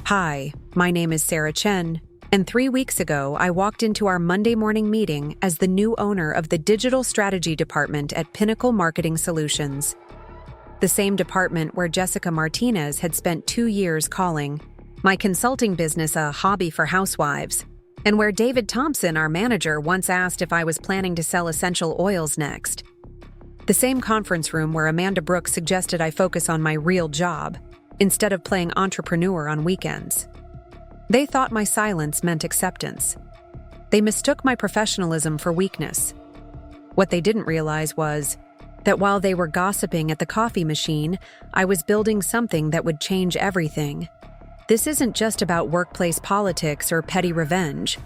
Hi, my name is Sarah Chen, and 3 weeks ago I walked into our Monday morning meeting as the new owner of the Digital Strategy Department at Pinnacle Marketing Solutions. The same department where Jessica Martinez had spent 2 years calling my consulting business a hobby for housewives, and where David Thompson, our manager, once asked if I was planning to sell essential oils next. The same conference room where Amanda Brooks suggested I focus on my real job, instead of playing entrepreneur on weekends. They thought my silence meant acceptance. They mistook my professionalism for weakness. What they didn't realize was that while they were gossiping at the coffee machine, I was building something that would change everything. This isn't just about workplace politics or petty revenge.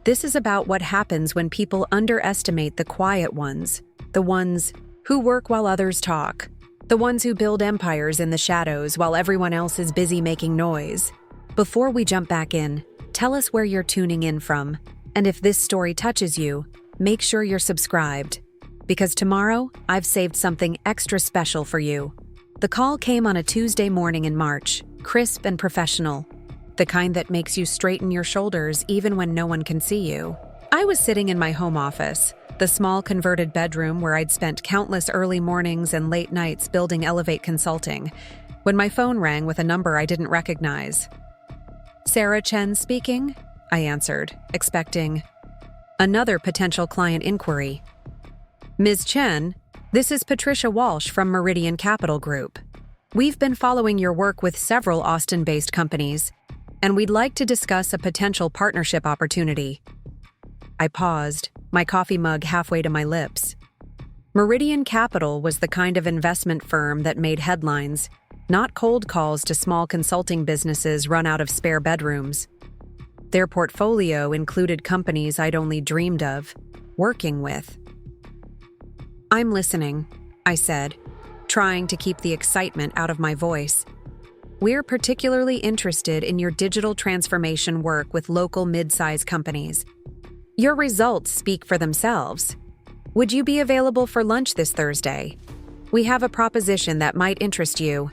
This is about what happens when people underestimate the quiet ones, the ones who work while others talk, the ones who build empires in the shadows while everyone else is busy making noise. Before we jump back in, tell us where you're tuning in from, and if this story touches you, make sure you're subscribed, because tomorrow I've saved something extra special for you. The call came on a Tuesday morning in March, crisp and professional, the kind that makes you straighten your shoulders even when no one can see you. I was sitting in my home office, the small converted bedroom where I'd spent countless early mornings and late nights building Elevate Consulting, when my phone rang with a number I didn't recognize. Sarah Chen speaking, I answered, expecting another potential client inquiry. Ms. Chen, this is Patricia Walsh from Meridian Capital Group. We've been following your work with several Austin-based companies, and we'd like to discuss a potential partnership opportunity. I paused, my coffee mug halfway to my lips. Meridian Capital was the kind of investment firm that made headlines, not cold calls to small consulting businesses run out of spare bedrooms. Their portfolio included companies I'd only dreamed of working with. I'm listening, I said, trying to keep the excitement out of my voice. We're particularly interested in your digital transformation work with local mid-size companies. Your results speak for themselves. Would you be available for lunch this Thursday? We have a proposition that might interest you.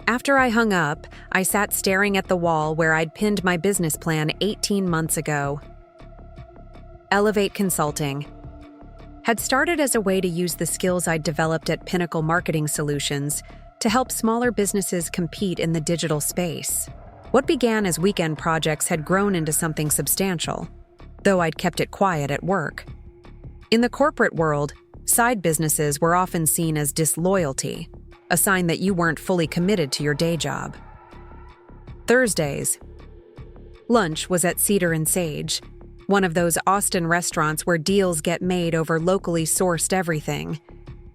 After I hung up, I sat staring at the wall where I'd pinned my business plan 18 months ago. Elevate Consulting had started as a way to use the skills I'd developed at Pinnacle Marketing Solutions to help smaller businesses compete in the digital space. What began as weekend projects had grown into something substantial, though I'd kept it quiet at work. In the corporate world, side businesses were often seen as disloyalty, a sign that you weren't fully committed to your day job. Thursdays. Lunch was at Cedar and Sage, one of those Austin restaurants where deals get made over locally sourced everything.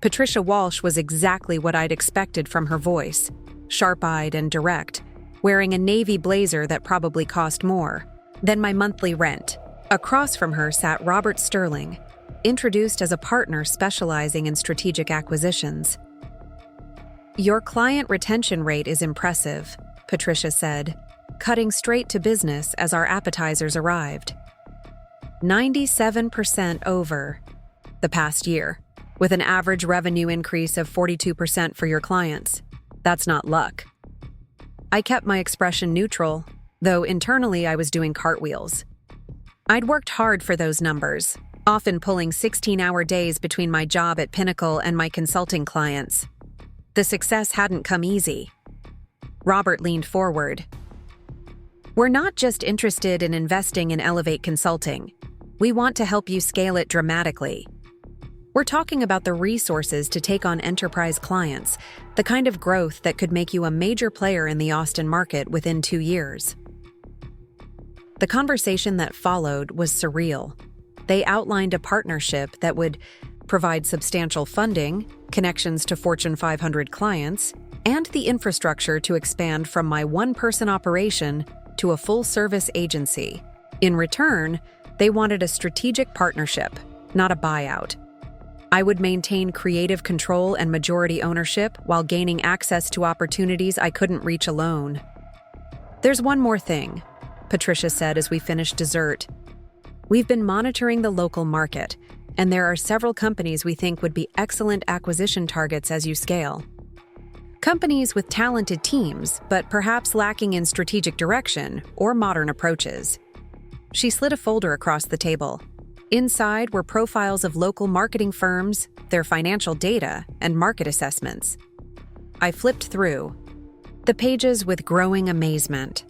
Patricia Walsh was exactly what I'd expected from her voice, sharp-eyed and direct, wearing a navy blazer that probably cost more than my monthly rent. Across from her sat Robert Sterling, introduced as a partner specializing in strategic acquisitions. Your client retention rate is impressive, Patricia said, cutting straight to business as our appetizers arrived. 97% over the past year, with an average revenue increase of 42% for your clients. That's not luck. I kept my expression neutral, though internally I was doing cartwheels. I'd worked hard for those numbers, often pulling 16-hour days between my job at Pinnacle and my consulting clients. The success hadn't come easy. Robert leaned forward. We're not just interested in investing in Elevate Consulting. We want to help you scale it dramatically. We're talking about the resources to take on enterprise clients, the kind of growth that could make you a major player in the Austin market within 2 years. The conversation that followed was surreal. They outlined a partnership that would provide substantial funding, connections to Fortune 500 clients, and the infrastructure to expand from my one-person operation to a full-service agency. In return, they wanted a strategic partnership, not a buyout. I would maintain creative control and majority ownership while gaining access to opportunities I couldn't reach alone. There's one more thing, Patricia said as we finished dessert. We've been monitoring the local market, and there are several companies we think would be excellent acquisition targets as you scale. Companies with talented teams, but perhaps lacking in strategic direction or modern approaches. She slid a folder across the table. Inside were profiles of local marketing firms, their financial data, and market assessments. I flipped through the pages with growing amazement.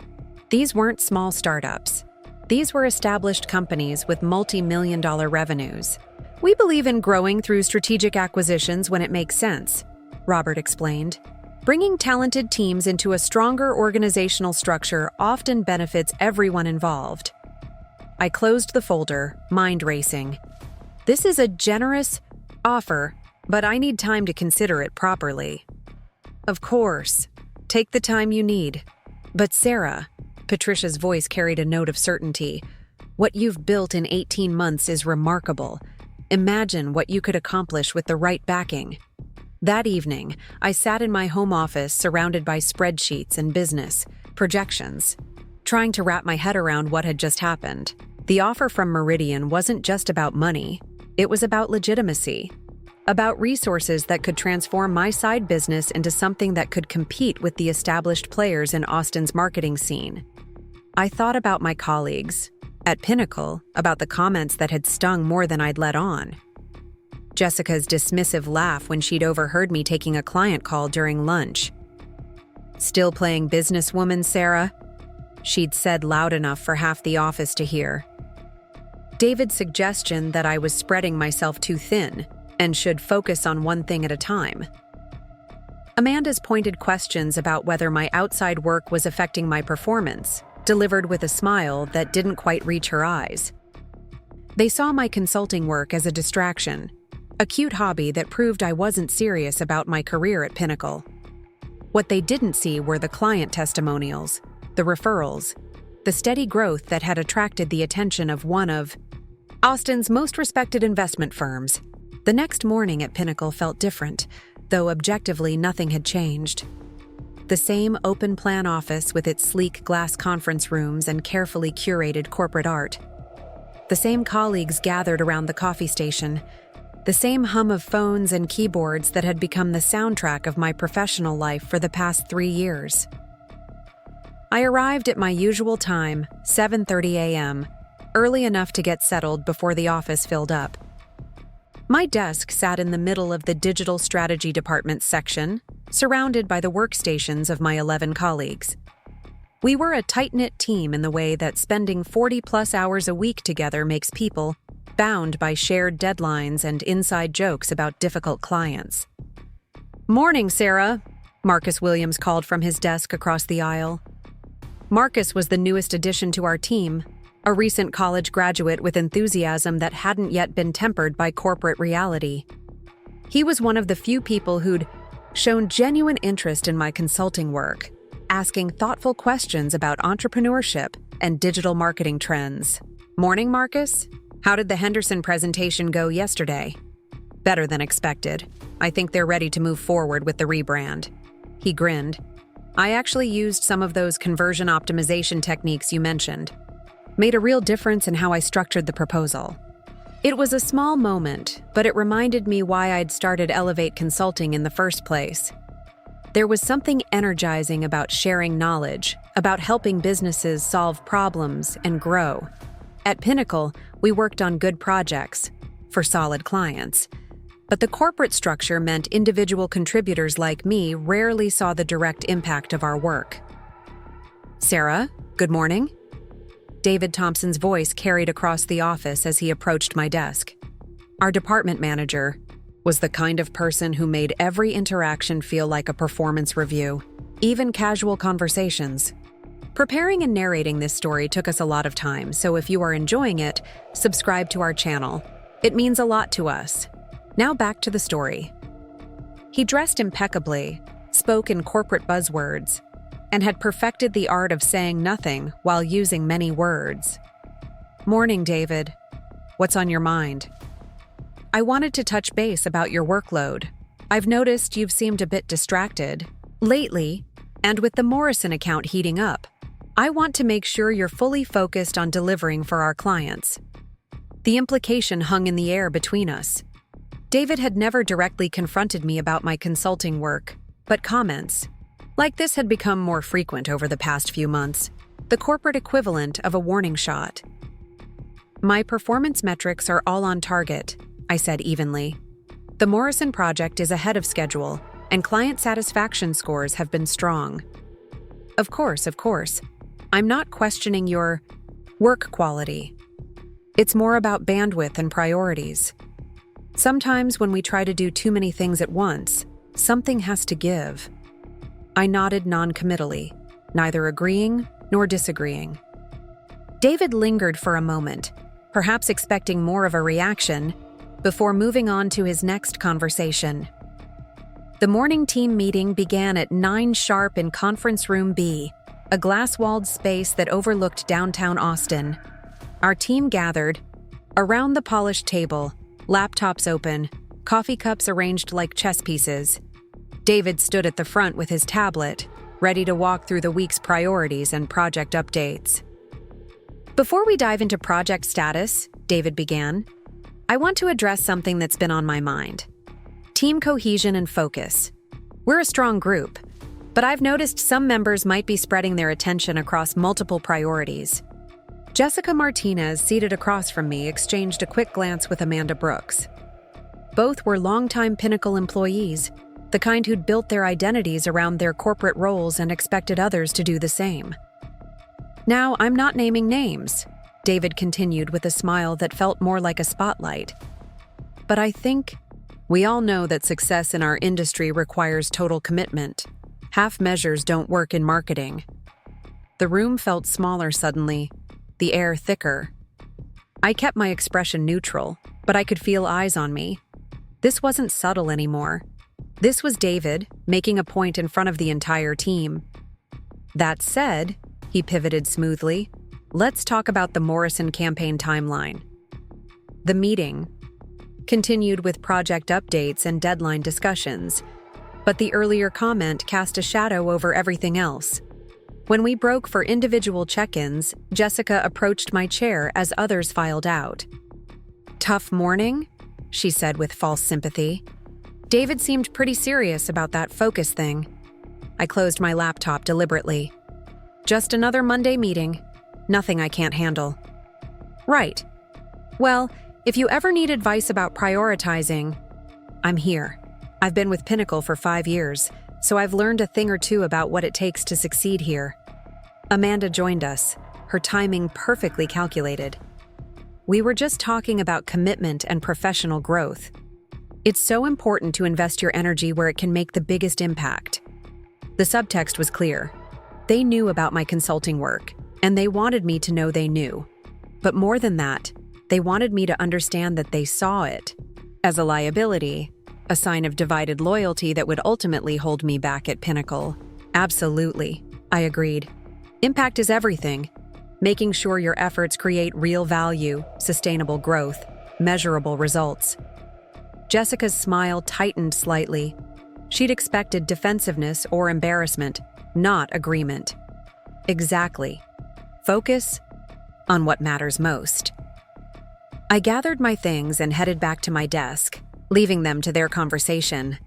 These weren't small startups. These were established companies with multi-million-dollar revenues. "We believe in growing through strategic acquisitions when it makes sense," Robert explained. "Bringing talented teams into a stronger organizational structure often benefits everyone involved." I closed the folder, mind racing. This is a generous offer, but I need time to consider it properly. "Of course. Take the time you need. But Sarah," Patricia's voice carried a note of certainty, "what you've built in 18 months is remarkable. Imagine what you could accomplish with the right backing." That evening, I sat in my home office surrounded by spreadsheets and business projections, trying to wrap my head around what had just happened. The offer from Meridian wasn't just about money, it was about legitimacy, about resources that could transform my side business into something that could compete with the established players in Austin's marketing scene. I thought about my colleagues at Pinnacle, about the comments that had stung more than I'd let on. Jessica's dismissive laugh when she'd overheard me taking a client call during lunch. "Still playing businesswoman, Sarah?" she'd said loud enough for half the office to hear. David's suggestion that I was spreading myself too thin and should focus on one thing at a time. Amanda's pointed questions about whether my outside work was affecting my performance, delivered with a smile that didn't quite reach her eyes. They saw my consulting work as a distraction, a cute hobby that proved I wasn't serious about my career at Pinnacle. What they didn't see were the client testimonials, the referrals, the steady growth that had attracted the attention of one of Austin's most respected investment firms. The next morning at Pinnacle felt different, though objectively nothing had changed. The same open-plan office with its sleek glass conference rooms and carefully curated corporate art. The same colleagues gathered around the coffee station. The same hum of phones and keyboards that had become the soundtrack of my professional life for the past 3 years. I arrived at my usual time, 7:30 a.m., early enough to get settled before the office filled up. My desk sat in the middle of the digital strategy department section, surrounded by the workstations of my 11 colleagues. We were a tight-knit team in the way that spending 40-plus hours a week together makes people bound by shared deadlines and inside jokes about difficult clients. "Morning, Sarah," Marcus Williams called from his desk across the aisle. Marcus was the newest addition to our team, a recent college graduate with enthusiasm that hadn't yet been tempered by corporate reality. He was one of the few people who'd shown genuine interest in my consulting work, asking thoughtful questions about entrepreneurship and digital marketing trends. "Morning, Marcus. How did the Henderson presentation go yesterday?" "Better than expected. I think they're ready to move forward with the rebrand." He grinned. "I actually used some of those conversion optimization techniques you mentioned. Made a real difference in how I structured the proposal." It was a small moment, but it reminded me why I'd started Elevate Consulting in the first place. There was something energizing about sharing knowledge, about helping businesses solve problems and grow. At Pinnacle, we worked on good projects for solid clients. But the corporate structure meant individual contributors like me rarely saw the direct impact of our work. "Sarah, good morning." David Thompson's voice carried across the office as he approached my desk. Our department manager was the kind of person who made every interaction feel like a performance review, even casual conversations. Preparing and narrating this story took us a lot of time, so if you are enjoying it, subscribe to our channel. It means a lot to us. Now back to the story. He dressed impeccably, spoke in corporate buzzwords, and had perfected the art of saying nothing while using many words. "Morning, David. What's on your mind?" "I wanted to touch base about your workload. I've noticed you've seemed a bit distracted lately, and with the Morrison account heating up, I want to make sure you're fully focused on delivering for our clients." The implication hung in the air between us. David had never directly confronted me about my consulting work, But comments like this had become more frequent over the past few months, the corporate equivalent of a warning shot. My performance metrics are all on target, I said evenly. The Morrison project is ahead of schedule, and client satisfaction scores have been strong. Of course. I'm not questioning your work quality. It's more about bandwidth and priorities. Sometimes when we try to do too many things at once, something has to give. I nodded non-committally, neither agreeing nor disagreeing. David lingered for a moment, perhaps expecting more of a reaction, before moving on to his next conversation. The morning team meeting began at 9 sharp in Conference Room B, a glass-walled space that overlooked downtown Austin. Our team gathered around the polished table, laptops open, coffee cups arranged like chess pieces. David stood at the front with his tablet, ready to walk through the week's priorities and project updates. Before we dive into project status, David began, I want to address something that's been on my mind. Team cohesion and focus. We're a strong group, but I've noticed some members might be spreading their attention across multiple priorities. Jessica Martinez, seated across from me, exchanged a quick glance with Amanda Brooks. Both were longtime Pinnacle employees, the kind who'd built their identities around their corporate roles and expected others to do the same. Now, I'm not naming names, David continued with a smile that felt more like a spotlight. But I think we all know that success in our industry requires total commitment. Half measures don't work in marketing. The room felt smaller suddenly, the air thicker. I kept my expression neutral, but I could feel eyes on me. This wasn't subtle anymore. This was David, making a point in front of the entire team. That said, he pivoted smoothly, let's talk about the Morrison campaign timeline. The meeting continued with project updates and deadline discussions, but the earlier comment cast a shadow over everything else. When we broke for individual check-ins, Jessica approached my chair as others filed out. Tough morning? She said with false sympathy. David seemed pretty serious about that focus thing. I closed my laptop deliberately. Just another Monday meeting. Nothing I can't handle. Right. Well, if you ever need advice about prioritizing, I'm here. I've been with Pinnacle for 5 years, so I've learned a thing or two about what it takes to succeed here. Amanda joined us, her timing perfectly calculated. We were just talking about commitment and professional growth. It's so important to invest your energy where it can make the biggest impact. The subtext was clear. They knew about my consulting work, and they wanted me to know they knew. But more than that, they wanted me to understand that they saw it as a liability, a sign of divided loyalty that would ultimately hold me back at Pinnacle. Absolutely, I agreed. Impact is everything. Making sure your efforts create real value, sustainable growth, measurable results. Jessica's smile tightened slightly. She'd expected defensiveness or embarrassment, not agreement. Exactly. Focus on what matters most. I gathered my things and headed back to my desk, leaving them to their conversation.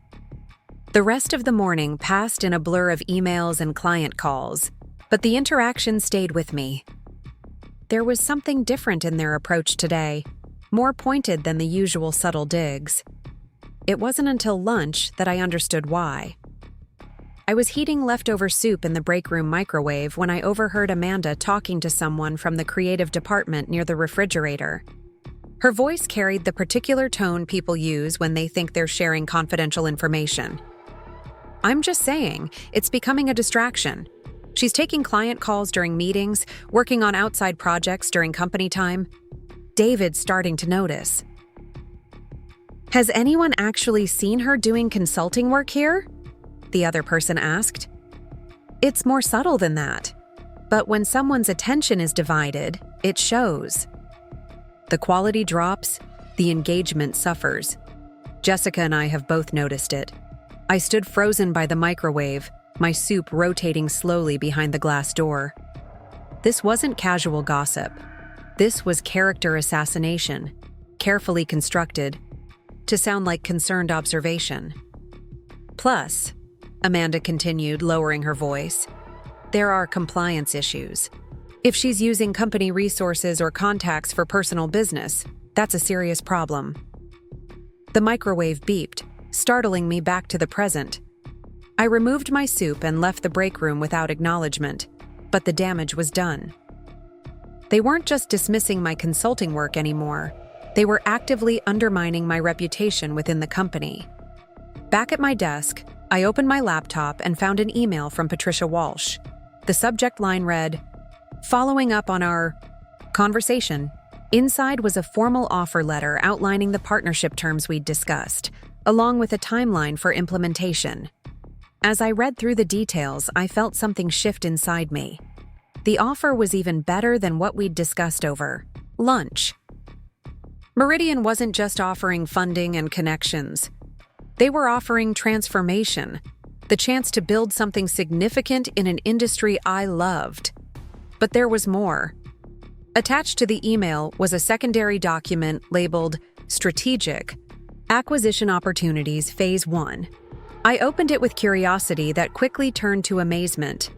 The rest of the morning passed in a blur of emails and client calls, but the interaction stayed with me. There was something different in their approach today, more pointed than the usual subtle digs. It wasn't until lunch that I understood why. I was heating leftover soup in the break room microwave when I overheard Amanda talking to someone from the creative department near the refrigerator. Her voice carried the particular tone people use when they think they're sharing confidential information. I'm just saying, it's becoming a distraction. She's taking client calls during meetings, working on outside projects during company time. David's starting to notice. Has anyone actually seen her doing consulting work here? The other person asked. It's more subtle than that. But when someone's attention is divided, it shows. The quality drops, the engagement suffers. Jessica and I have both noticed it. I stood frozen by the microwave, my soup rotating slowly behind the glass door. This wasn't casual gossip. This was character assassination, carefully constructed, to sound like concerned observation. Plus, Amanda continued, lowering her voice. There are compliance issues. If she's using company resources or contacts for personal business, that's a serious problem. The microwave beeped, startling me back to the present. I removed my soup and left the break room without acknowledgement, but the damage was done. They weren't just dismissing my consulting work anymore. They were actively undermining my reputation within the company. Back at my desk, I opened my laptop and found an email from Patricia Walsh. The subject line read, "Following up on our conversation." Inside was a formal offer letter outlining the partnership terms we'd discussed, along with a timeline for implementation. As I read through the details, I felt something shift inside me. The offer was even better than what we'd discussed over lunch. Meridian wasn't just offering funding and connections. They were offering transformation, the chance to build something significant in an industry I loved. But there was more. Attached to the email was a secondary document labeled Strategic Acquisition Opportunities Phase 1. I opened it with curiosity that quickly turned to amazement.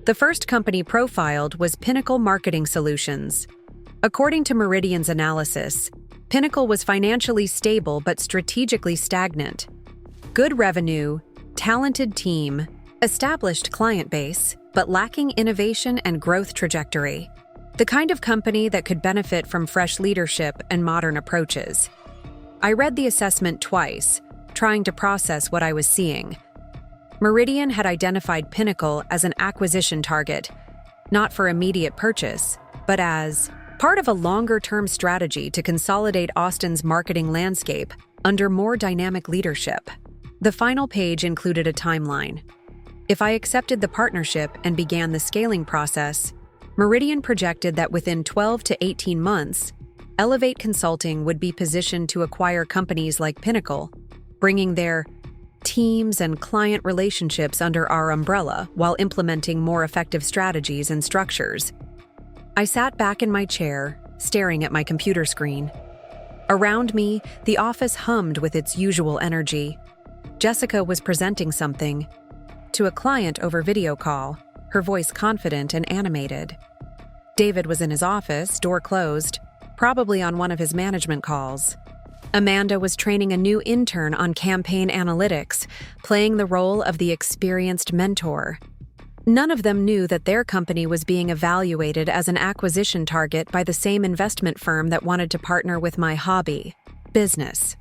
The first company profiled was Pinnacle Marketing Solutions. According to Meridian's analysis, Pinnacle was financially stable but strategically stagnant. Good revenue, talented team, established client base, but lacking innovation and growth trajectory. The kind of company that could benefit from fresh leadership and modern approaches. I read the assessment twice, trying to process what I was seeing. Meridian had identified Pinnacle as an acquisition target, not for immediate purchase, but as part of a longer-term strategy to consolidate Austin's marketing landscape under more dynamic leadership. The final page included a timeline. If I accepted the partnership and began the scaling process, Meridian projected that within 12 to 18 months, Elevate Consulting would be positioned to acquire companies like Pinnacle, bringing their teams and client relationships under our umbrella while implementing more effective strategies and structures. I sat back in my chair, staring at my computer screen. Around me, the office hummed with its usual energy. Jessica was presenting something to a client over video call, her voice confident and animated. David was in his office, door closed, probably on one of his management calls. Amanda was training a new intern on campaign analytics, playing the role of the experienced mentor. None of them knew that their company was being evaluated as an acquisition target by the same investment firm that wanted to partner with my hobby, business.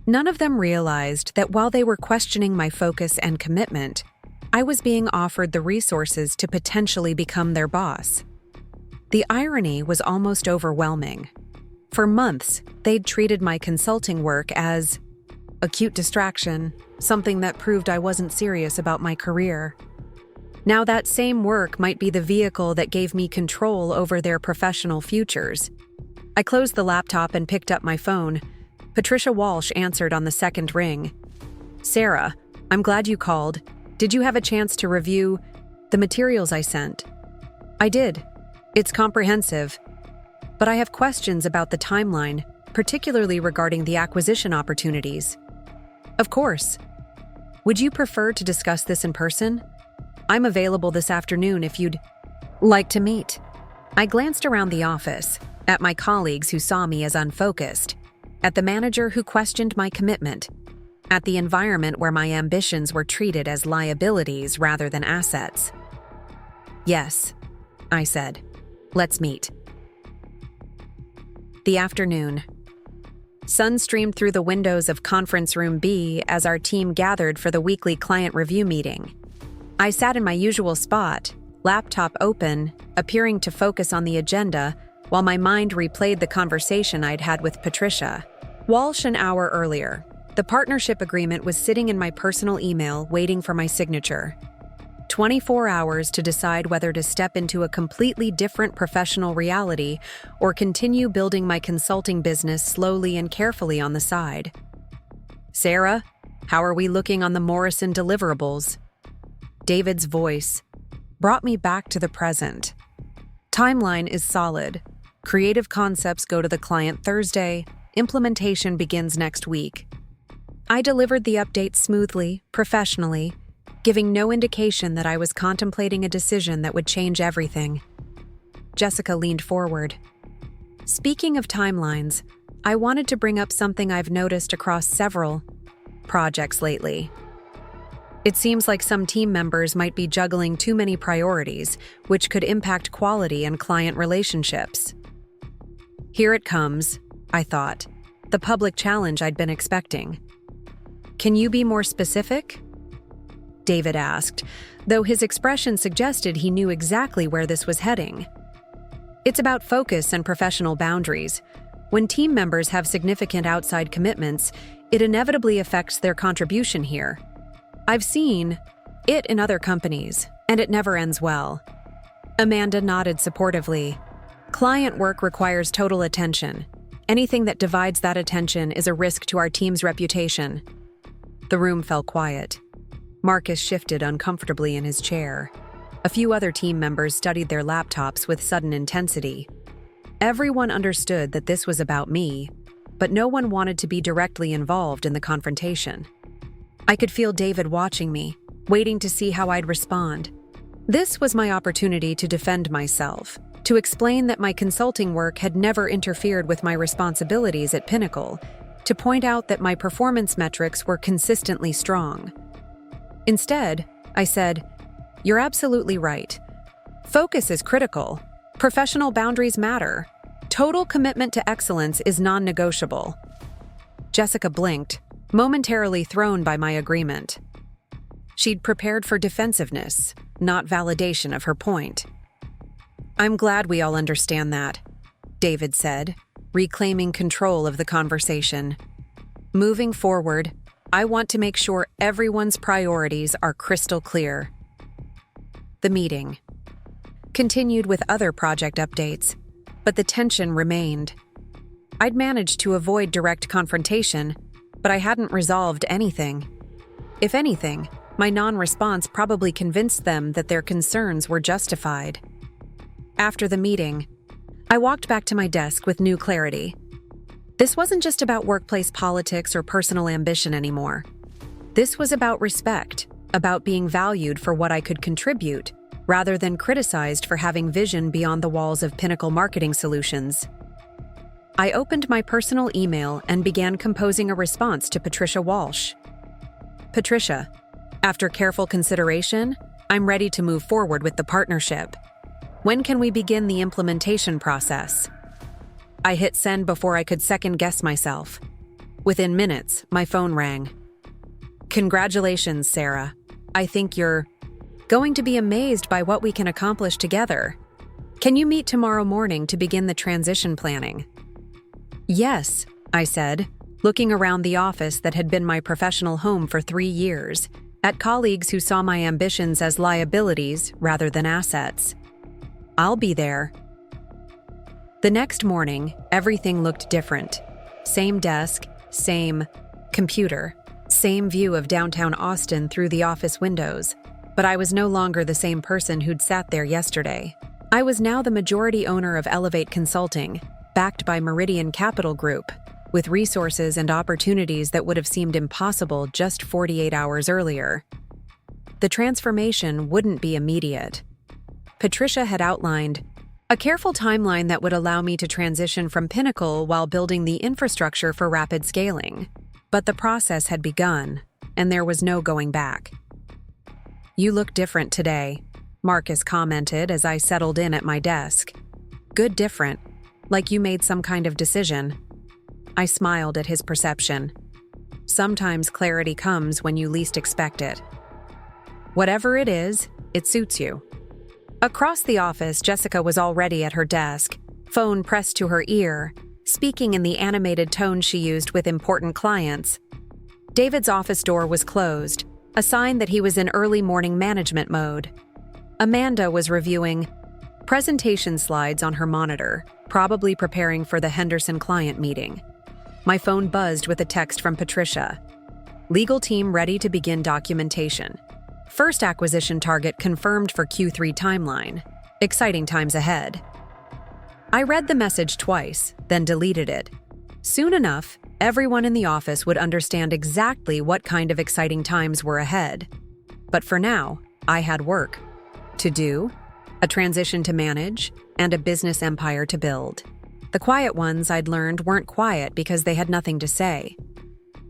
None of them realized that while they were questioning my focus and commitment, I was being offered the resources to potentially become their boss. The irony was almost overwhelming. For months, they'd treated my consulting work as a cute distraction, something that proved I wasn't serious about my career. Now that same work might be the vehicle that gave me control over their professional futures. I closed the laptop and picked up my phone. Patricia Walsh answered on the second ring. "Sarah, I'm glad you called. Did you have a chance to review the materials I sent?" "I did. It's comprehensive. But I have questions about the timeline, particularly regarding the acquisition opportunities." "Of course. Would you prefer to discuss this in person? I'm available this afternoon if you'd like to meet." I glanced around the office, at my colleagues who saw me as unfocused, at the manager who questioned my commitment, at the environment where my ambitions were treated as liabilities rather than assets. "Yes," I said. "Let's meet." The afternoon. Sun streamed through the windows of Conference Room B as our team gathered for the weekly client review meeting. I sat in my usual spot, laptop open, appearing to focus on the agenda, while my mind replayed the conversation I'd had with Patricia Walsh an hour earlier. The partnership agreement was sitting in my personal email, waiting for my signature. 24 hours to decide whether to step into a completely different professional reality or continue building my consulting business slowly and carefully on the side. "Sarah, how are we looking on the Morrison deliverables?" David's voice brought me back to the present. "Timeline is solid. Creative concepts go to the client Thursday. Implementation begins next week." I delivered the update smoothly, professionally, giving no indication that I was contemplating a decision that would change everything. Jessica leaned forward. Speaking of timelines, I wanted to bring up something I've noticed across several projects lately. It seems like some team members might be juggling too many priorities, which could impact quality and client relationships. Here it comes, I thought, the public challenge I'd been expecting. Can you be more specific? David asked, though his expression suggested he knew exactly where this was heading. It's about focus and professional boundaries. When team members have significant outside commitments, it inevitably affects their contribution here. I've seen it in other companies, and it never ends well. Amanda nodded supportively. Client work requires total attention. Anything that divides that attention is a risk to our team's reputation. The room fell quiet. Marcus shifted uncomfortably in his chair. A few other team members studied their laptops with sudden intensity. Everyone understood that this was about me, but no one wanted to be directly involved in the confrontation. I could feel David watching me, waiting to see how I'd respond. This was my opportunity to defend myself, to explain that my consulting work had never interfered with my responsibilities at Pinnacle, to point out that my performance metrics were consistently strong. Instead, I said, "You're absolutely right. Focus is critical. Professional boundaries matter. Total commitment to excellence is non-negotiable." Jessica blinked, momentarily thrown by my agreement. She'd prepared for defensiveness, not validation of her point. "I'm glad we all understand that," David said, reclaiming control of the conversation. "Moving forward, I want to make sure everyone's priorities are crystal clear." The meeting continued with other project updates, but the tension remained. I'd managed to avoid direct confrontation, but I hadn't resolved anything. If anything, my non-response probably convinced them that their concerns were justified. After the meeting, I walked back to my desk with new clarity. This wasn't just about workplace politics or personal ambition anymore. This was about respect, about being valued for what I could contribute, rather than criticized for having vision beyond the walls of Pinnacle Marketing Solutions. I opened my personal email and began composing a response to Patricia Walsh. "Patricia, after careful consideration, I'm ready to move forward with the partnership. When can we begin the implementation process?" I hit send before I could second-guess myself. Within minutes, my phone rang. "Congratulations, Sarah. I think you're going to be amazed by what we can accomplish together. Can you meet tomorrow morning to begin the transition planning?" "Yes," I said, looking around the office that had been my professional home for 3 years, at colleagues who saw my ambitions as liabilities rather than assets. "I'll be there." The next morning, everything looked different. Same desk, same computer, same view of downtown Austin through the office windows. But I was no longer the same person who'd sat there yesterday. I was now the majority owner of Elevate Consulting, backed by Meridian Capital Group, with resources and opportunities that would have seemed impossible just 48 hours earlier. The transformation wouldn't be immediate. Patricia had outlined a careful timeline that would allow me to transition from Pinnacle while building the infrastructure for rapid scaling. But the process had begun, and there was no going back. "You look different today," Marcus commented as I settled in at my desk. "Good different, like you made some kind of decision." I smiled at his perception. Sometimes clarity comes when you least expect it. "Whatever it is, it suits you." Across the office, Jessica was already at her desk, phone pressed to her ear, speaking in the animated tone she used with important clients. David's office door was closed, a sign that he was in early morning management mode. Amanda was reviewing presentation slides on her monitor, probably preparing for the Henderson client meeting. My phone buzzed with a text from Patricia. "Legal team ready to begin documentation. First acquisition target confirmed for Q3 timeline. Exciting times ahead." I read the message twice, then deleted it. Soon enough, everyone in the office would understand exactly what kind of exciting times were ahead. But for now, I had work to do, a transition to manage, and a business empire to build. The quiet ones, I'd learned, weren't quiet because they had nothing to say.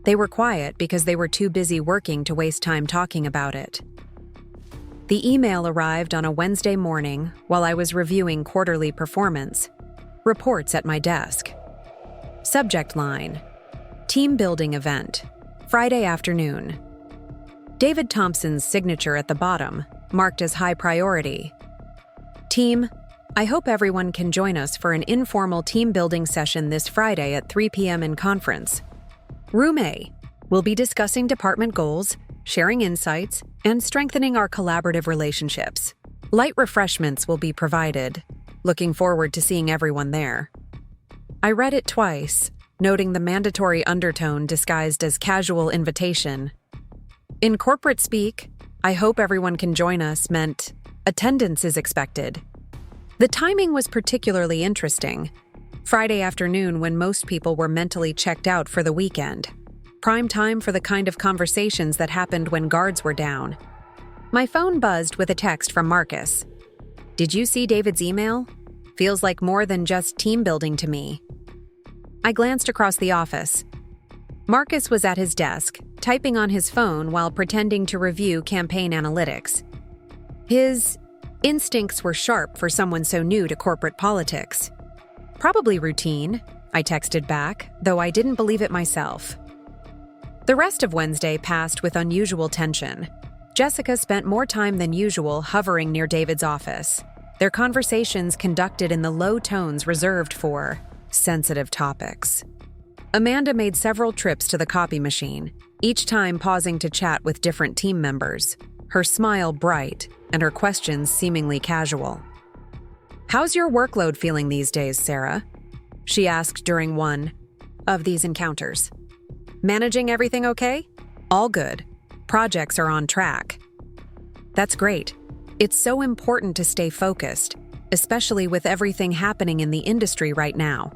They were quiet because they were too busy working to waste time talking about it. The email arrived on a Wednesday morning while I was reviewing quarterly performance reports at my desk. Subject line: Team building event, Friday afternoon. David Thompson's signature at the bottom, marked as high priority. Team, I hope everyone can join us for an informal team building session this Friday at 3 p.m. in conference. Room A. We'll be discussing department goals, sharing insights, and strengthening our collaborative relationships. Light refreshments will be provided. Looking forward to seeing everyone there. I read it twice, noting the mandatory undertone disguised as casual invitation. In corporate speak, I hope everyone can join us meant attendance is expected. The timing was particularly interesting. Friday afternoon when most people were mentally checked out for the weekend. Prime time for the kind of conversations that happened when guards were down. My phone buzzed with a text from Marcus. Did you see David's email? Feels like more than just team building to me. I glanced across the office. Marcus was at his desk, typing on his phone while pretending to review campaign analytics. His instincts were sharp for someone so new to corporate politics. Probably routine, I texted back, though I didn't believe it myself. The rest of Wednesday passed with unusual tension. Jessica spent more time than usual hovering near David's office, their conversations conducted in the low tones reserved for sensitive topics. Amanda made several trips to the copy machine, each time pausing to chat with different team members, her smile bright and her questions seemingly casual. How's your workload feeling these days, Sarah? She asked during one of these encounters. Managing everything okay? All good. Projects are on track. That's great. It's so important to stay focused, especially with everything happening in the industry right now.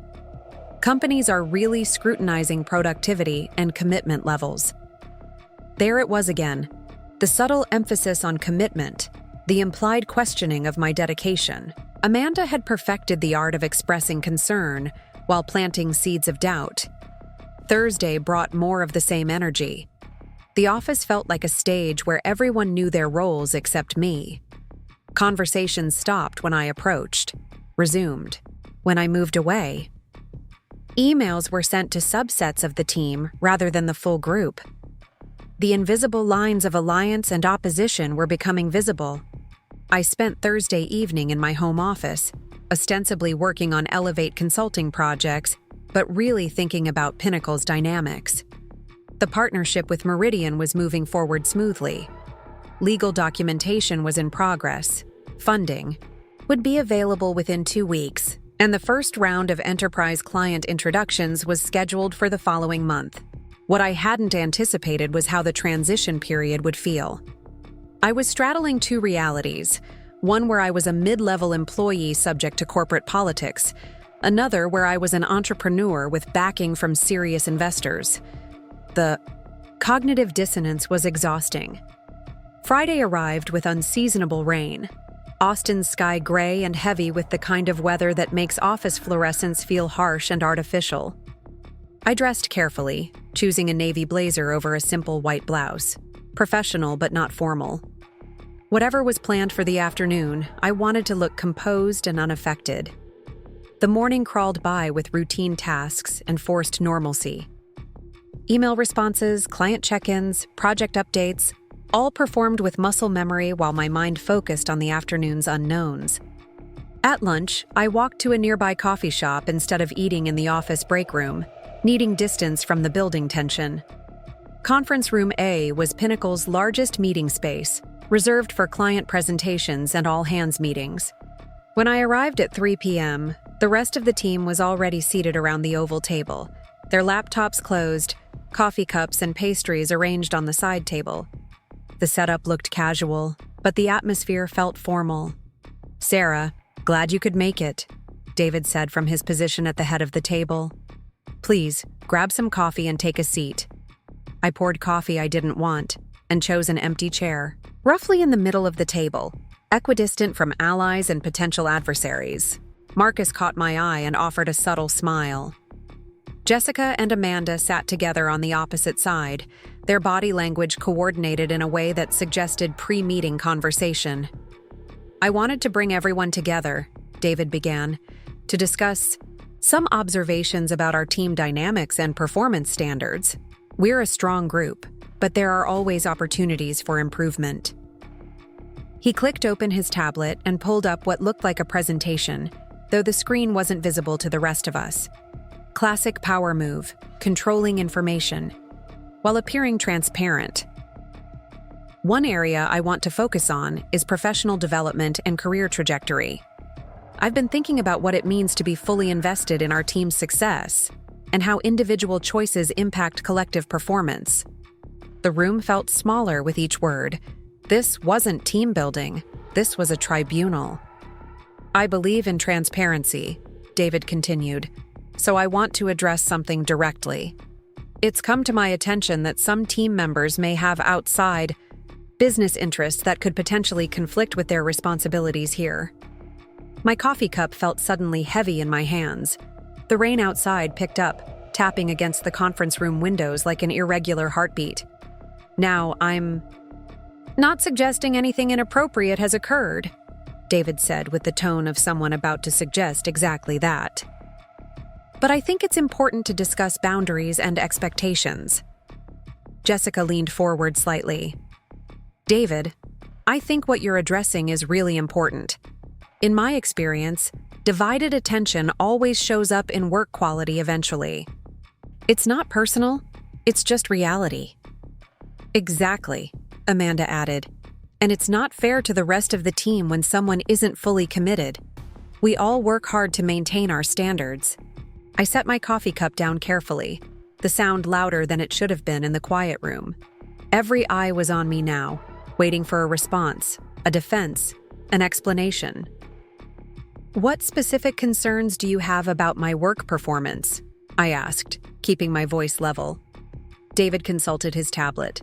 Companies are really scrutinizing productivity and commitment levels. There it was again, the subtle emphasis on commitment, the implied questioning of my dedication. Amanda had perfected the art of expressing concern while planting seeds of doubt. Thursday brought more of the same energy. The office felt like a stage where everyone knew their roles except me. Conversations stopped when I approached, resumed when I moved away. Emails were sent to subsets of the team rather than the full group. The invisible lines of alliance and opposition were becoming visible. I spent Thursday evening in my home office, ostensibly working on Elevate consulting projects, but really thinking about Pinnacle's dynamics. The partnership with Meridian was moving forward smoothly. Legal documentation was in progress. Funding would be available within 2 weeks, and the first round of enterprise client introductions was scheduled for the following month. What I hadn't anticipated was how the transition period would feel. I was straddling two realities, one where I was a mid-level employee subject to corporate politics, another where I was an entrepreneur with backing from serious investors. The cognitive dissonance was exhausting. Friday arrived with unseasonable rain. Austin's sky gray and heavy with the kind of weather that makes office fluorescence feel harsh and artificial. I dressed carefully, choosing a navy blazer over a simple white blouse. Professional but not formal. Whatever was planned for the afternoon, I wanted to look composed and unaffected. The morning crawled by with routine tasks and forced normalcy. Email responses, client check-ins, project updates, all performed with muscle memory while my mind focused on the afternoon's unknowns. At lunch, I walked to a nearby coffee shop instead of eating in the office break room, needing distance from the building tension. Conference Room A was Pinnacle's largest meeting space, reserved for client presentations and all-hands meetings. When I arrived at 3 p.m., the rest of the team was already seated around the oval table, their laptops closed, coffee cups and pastries arranged on the side table. The setup looked casual, but the atmosphere felt formal. "Sarah, glad you could make it," David said from his position at the head of the table. "Please, grab some coffee and take a seat." I poured coffee I didn't want and chose an empty chair, Roughly in the middle of the table, equidistant from allies and potential adversaries. Marcus caught my eye and offered a subtle smile. Jessica and Amanda sat together on the opposite side, their body language coordinated in a way that suggested pre-meeting conversation. "I wanted to bring everyone together," David began, "to discuss some observations about our team dynamics and performance standards. We're a strong group, but there are always opportunities for improvement." He clicked open his tablet and pulled up what looked like a presentation, though the screen wasn't visible to the rest of us. Classic power move, controlling information, while appearing transparent. "One area I want to focus on is professional development and career trajectory. I've been thinking about what it means to be fully invested in our team's success and how individual choices impact collective performance." The room felt smaller with each word. This wasn't team building. This was a tribunal. "I believe in transparency," David continued, "so I want to address something directly. It's come to my attention that some team members may have outside business interests that could potentially conflict with their responsibilities here." My coffee cup felt suddenly heavy in my hands. The rain outside picked up, tapping against the conference room windows like an irregular heartbeat. "Now, I'm not suggesting anything inappropriate has occurred," David said with the tone of someone about to suggest exactly that. "But I think it's important to discuss boundaries and expectations." Jessica leaned forward slightly. "David, I think what you're addressing is really important. In my experience, divided attention always shows up in work quality eventually. It's not personal, it's just reality." "Exactly," Amanda added. "And it's not fair to the rest of the team when someone isn't fully committed. We all work hard to maintain our standards." I set my coffee cup down carefully, the sound louder than it should have been in the quiet room. Every eye was on me now, waiting for a response, a defense, an explanation. "What specific concerns do you have about my work performance?" I asked, keeping my voice level. David consulted his tablet.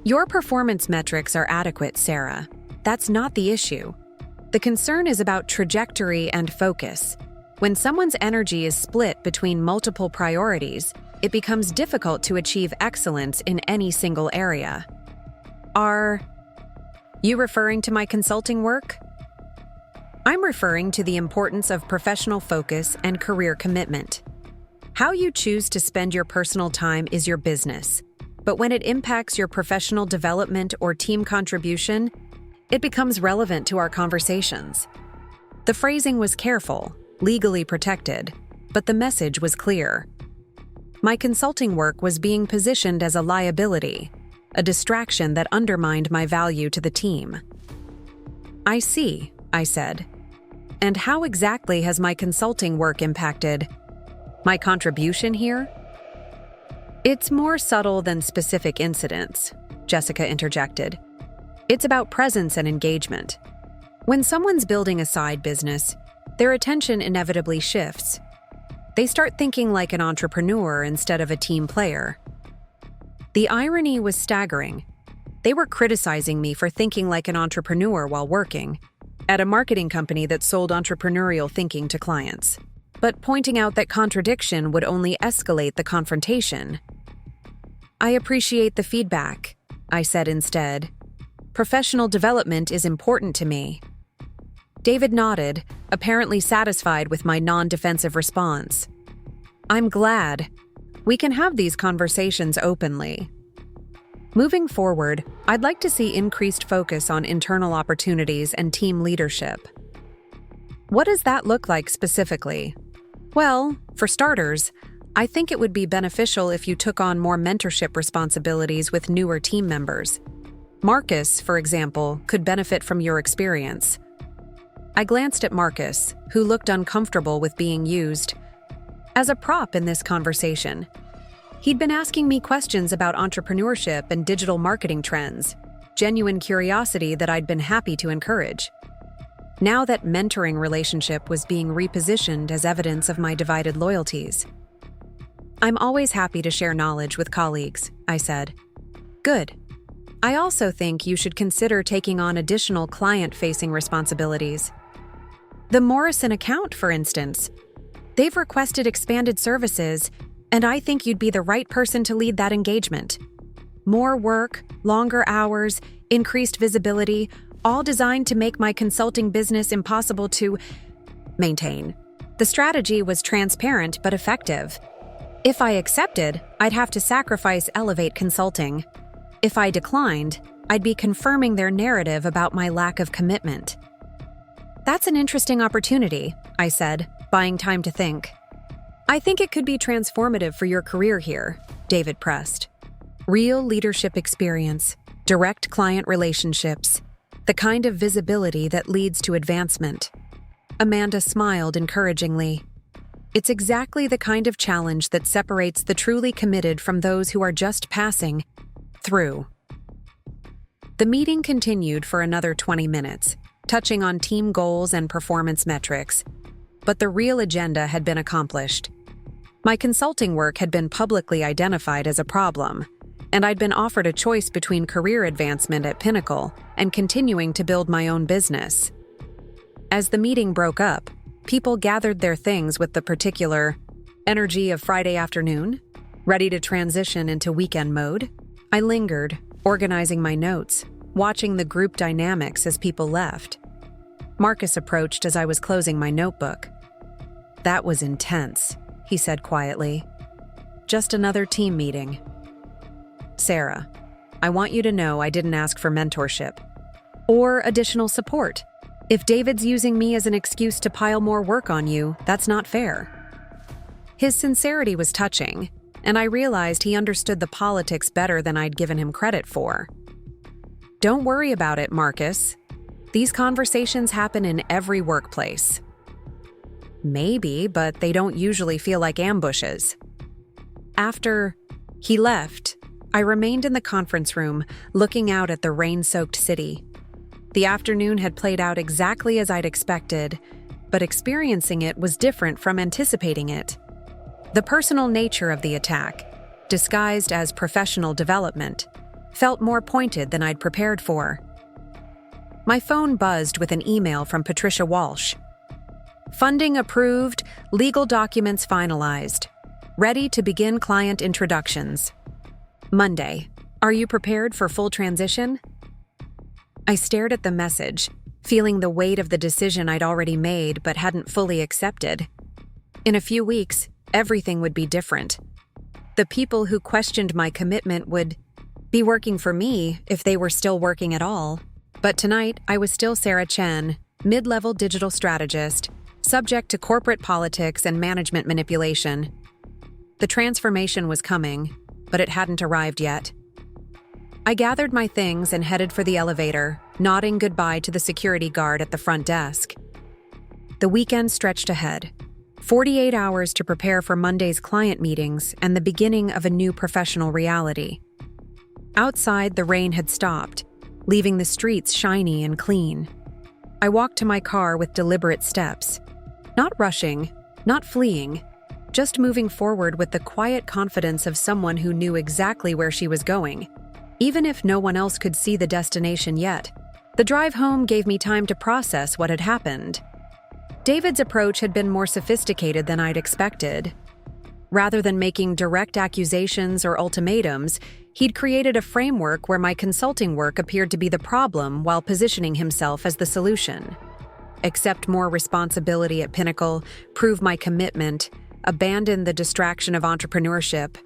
"Your performance metrics are adequate, Sarah. That's not the issue. The concern is about trajectory and focus. When someone's energy is split between multiple priorities, it becomes difficult to achieve excellence in any single area." "Are you referring to my consulting work?" "I'm referring to the importance of professional focus and career commitment. How you choose to spend your personal time is your business, but when it impacts your professional development or team contribution, it becomes relevant to our conversations." The phrasing was careful, legally protected, but the message was clear. My consulting work was being positioned as a liability, a distraction that undermined my value to the team. "I see," I said. "And how exactly has my consulting work impacted my contribution here?" "It's more subtle than specific incidents," Jessica interjected. "It's about presence and engagement. When someone's building a side business, their attention inevitably shifts. They start thinking like an entrepreneur instead of a team player." The irony was staggering. They were criticizing me for thinking like an entrepreneur while working at a marketing company that sold entrepreneurial thinking to clients, but pointing out that contradiction would only escalate the confrontation. "I appreciate the feedback," I said instead. "Professional development is important to me." David nodded, apparently satisfied with my non-defensive response. "I'm glad. We can have these conversations openly." Moving forward, I'd like to see increased focus on internal opportunities and team leadership. "What does that look like specifically?" "Well, for starters, I think it would be beneficial if you took on more mentorship responsibilities with newer team members. Marcus, for example, could benefit from your experience." I glanced at Marcus, who looked uncomfortable with being used as a prop in this conversation. He'd been asking me questions about entrepreneurship and digital marketing trends, genuine curiosity that I'd been happy to encourage. Now that mentoring relationship was being repositioned as evidence of my divided loyalties. "I'm always happy to share knowledge with colleagues," I said. "Good. I also think you should consider taking on additional client-facing responsibilities. The Morrison account, for instance. They've requested expanded services, and I think you'd be the right person to lead that engagement. More work, longer hours, increased visibility, all designed to make my consulting business impossible to maintain. The strategy was transparent but effective. If I accepted, I'd have to sacrifice Elevate Consulting. If I declined, I'd be confirming their narrative about my lack of commitment. That's an interesting opportunity, I said, buying time to think. I think it could be transformative for your career here, David pressed. Real leadership experience, direct client relationships, the kind of visibility that leads to advancement. Amanda smiled encouragingly. It's exactly the kind of challenge that separates the truly committed from those who are just passing through. The meeting continued for another 20 minutes, touching on team goals and performance metrics. But the real agenda had been accomplished. My consulting work had been publicly identified as a problem, and I'd been offered a choice between career advancement at Pinnacle and continuing to build my own business. As the meeting broke up, people gathered their things with the particular energy of Friday afternoon, ready to transition into weekend mode. I lingered, organizing my notes, watching the group dynamics as people left. Marcus approached as I was closing my notebook. "That was intense," he said quietly. "Just another team meeting." "Sarah, I want you to know I didn't ask for mentorship or additional support. If David's using me as an excuse to pile more work on you, that's not fair." His sincerity was touching, and I realized he understood the politics better than I'd given him credit for. "Don't worry about it, Marcus. These conversations happen in every workplace." "Maybe, but they don't usually feel like ambushes." After he left, I remained in the conference room, looking out at the rain-soaked city. The afternoon had played out exactly as I'd expected, but experiencing it was different from anticipating it. The personal nature of the attack, disguised as professional development, felt more pointed than I'd prepared for. My phone buzzed with an email from Patricia Walsh. "Funding approved, legal documents finalized. Ready to begin client introductions. Monday. Are you prepared for full transition?" I stared at the message, feeling the weight of the decision I'd already made but hadn't fully accepted. In a few weeks, everything would be different. The people who questioned my commitment would be working for me if they were still working at all. But tonight, I was still Sarah Chen, mid-level digital strategist, subject to corporate politics and management manipulation. The transformation was coming, but it hadn't arrived yet. I gathered my things and headed for the elevator, nodding goodbye to the security guard at the front desk. The weekend stretched ahead. 48 hours to prepare for Monday's client meetings and the beginning of a new professional reality. Outside, the rain had stopped, leaving the streets shiny and clean. I walked to my car with deliberate steps. Not rushing, not fleeing, just moving forward with the quiet confidence of someone who knew exactly where she was going, even if no one else could see the destination yet. The drive home gave me time to process what had happened. David's approach had been more sophisticated than I'd expected. Rather than making direct accusations or ultimatums, he'd created a framework where my consulting work appeared to be the problem while positioning himself as the solution. Accept more responsibility at Pinnacle, prove my commitment, abandon the distraction of entrepreneurship.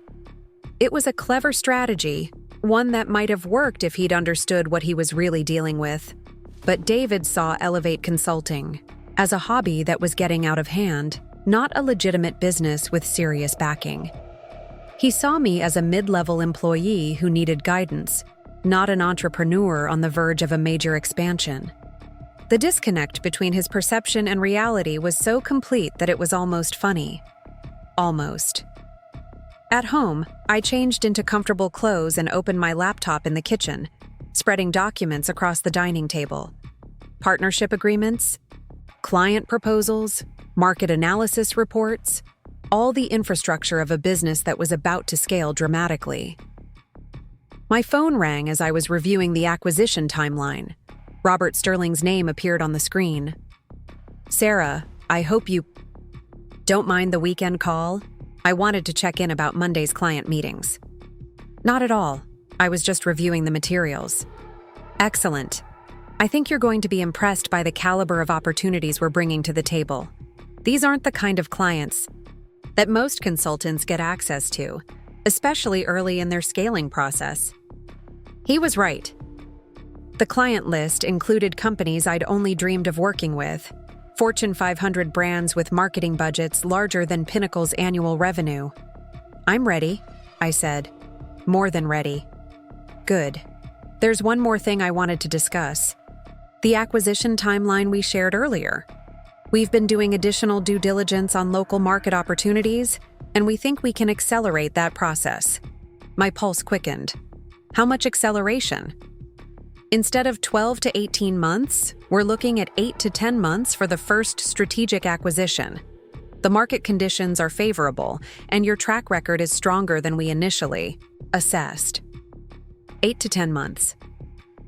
It was a clever strategy, one that might have worked if he'd understood what he was really dealing with. But David saw Elevate Consulting as a hobby that was getting out of hand, not a legitimate business with serious backing. He saw me as a mid-level employee who needed guidance, not an entrepreneur on the verge of a major expansion. The disconnect between his perception and reality was so complete that it was almost funny. Almost. At home, I changed into comfortable clothes and opened my laptop in the kitchen, spreading documents across the dining table. Partnership agreements, client proposals, market analysis reports, all the infrastructure of a business that was about to scale dramatically. My phone rang as I was reviewing the acquisition timeline. Robert Sterling's name appeared on the screen. Sarah, I hope you don't mind the weekend call. I wanted to check in about Monday's client meetings. Not at all. I was just reviewing the materials. Excellent. I think you're going to be impressed by the caliber of opportunities we're bringing to the table. These aren't the kind of clients that most consultants get access to, especially early in their scaling process. He was right. The client list included companies I'd only dreamed of working with, Fortune 500 brands with marketing budgets larger than Pinnacle's annual revenue. I'm ready, I said. More than ready. Good. There's one more thing I wanted to discuss. The acquisition timeline we shared earlier. We've been doing additional due diligence on local market opportunities, and we think we can accelerate that process. My pulse quickened. How much acceleration? Instead of 12 to 18 months, we're looking at 8 to 10 months for the first strategic acquisition. The market conditions are favorable, and your track record is stronger than we initially assessed. 8 to 10 months.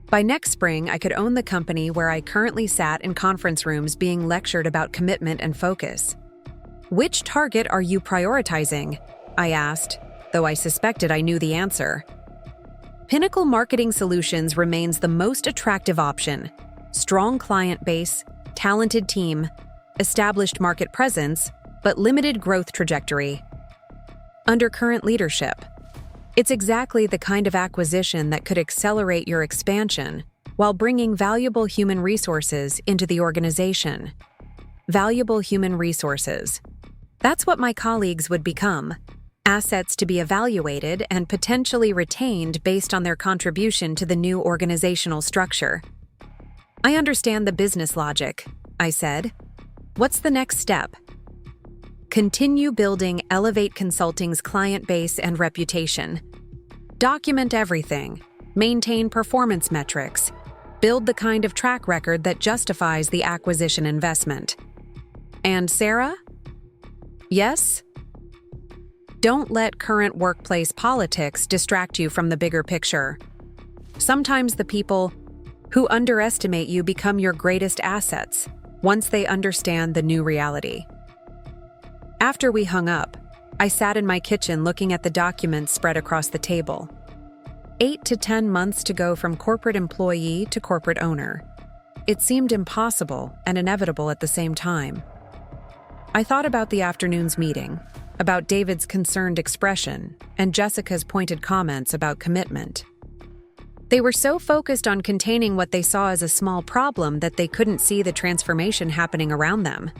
By next spring, I could own the company where I currently sat in conference rooms being lectured about commitment and focus. Which target are you prioritizing? I asked, though I suspected I knew the answer. Pinnacle Marketing Solutions remains the most attractive option. Strong client base, talented team, established market presence, but limited growth trajectory. Under current leadership, it's exactly the kind of acquisition that could accelerate your expansion while bringing valuable human resources into the organization. Valuable human resources. That's what my colleagues would become. Assets to be evaluated and potentially retained based on their contribution to the new organizational structure. I understand the business logic, I said. What's the next step? Continue building Elevate Consulting's client base and reputation. Document everything. Maintain performance metrics. Build the kind of track record that justifies the acquisition investment. And Sarah? Yes? Don't let current workplace politics distract you from the bigger picture. Sometimes the people who underestimate you become your greatest assets once they understand the new reality. After we hung up, I sat in my kitchen looking at the documents spread across the table. 8 to 10 months to go from corporate employee to corporate owner. It seemed impossible and inevitable at the same time. I thought about the afternoon's meeting, about David's concerned expression, and Jessica's pointed comments about commitment. They were so focused on containing what they saw as a small problem that they couldn't see the transformation happening around them.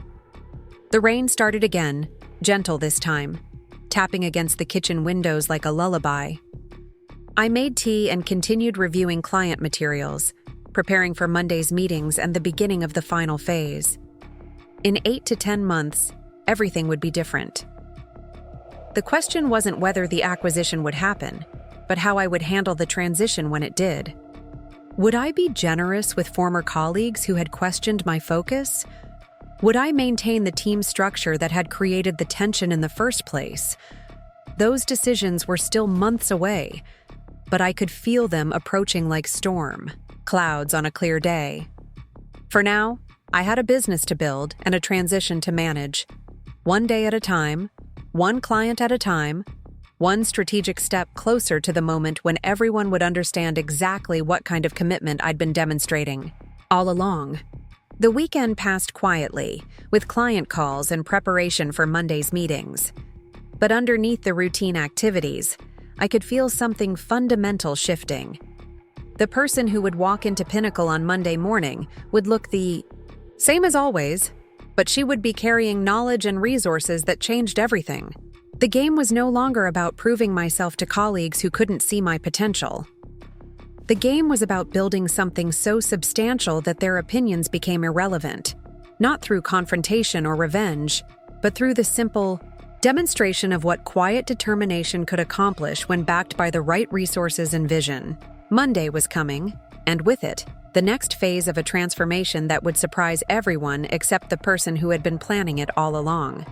The rain started again, gentle this time, tapping against the kitchen windows like a lullaby. I made tea and continued reviewing client materials, preparing for Monday's meetings and the beginning of the final phase. In 8 to 10 months, everything would be different. The question wasn't whether the acquisition would happen, but how I would handle the transition when it did. Would I be generous with former colleagues who had questioned my focus? Would I maintain the team structure that had created the tension in the first place? Those decisions were still months away, but I could feel them approaching like storm clouds on a clear day. For now, I had a business to build and a transition to manage. One day at a time, one client at a time, one strategic step closer to the moment when everyone would understand exactly what kind of commitment I'd been demonstrating all along. The weekend passed quietly, with client calls and preparation for Monday's meetings. But underneath the routine activities, I could feel something fundamental shifting. The person who would walk into Pinnacle on Monday morning would look the same as always, but she would be carrying knowledge and resources that changed everything. The game was no longer about proving myself to colleagues who couldn't see my potential. The game was about building something so substantial that their opinions became irrelevant, not through confrontation or revenge, but through the simple demonstration of what quiet determination could accomplish when backed by the right resources and vision. Monday was coming, and with it, the next phase of a transformation that would surprise everyone except the person who had been planning it all along.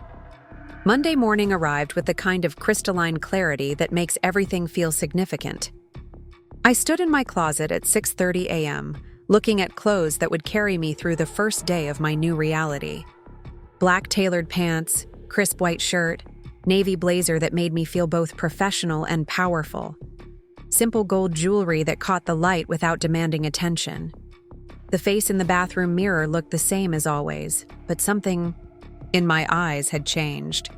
Monday morning arrived with the kind of crystalline clarity that makes everything feel significant. I stood in my closet at 6:30 a.m., looking at clothes that would carry me through the first day of my new reality. Black tailored pants, crisp white shirt, navy blazer that made me feel both professional and powerful. Simple gold jewelry that caught the light without demanding attention. The face in the bathroom mirror looked the same as always, but something in my eyes had changed.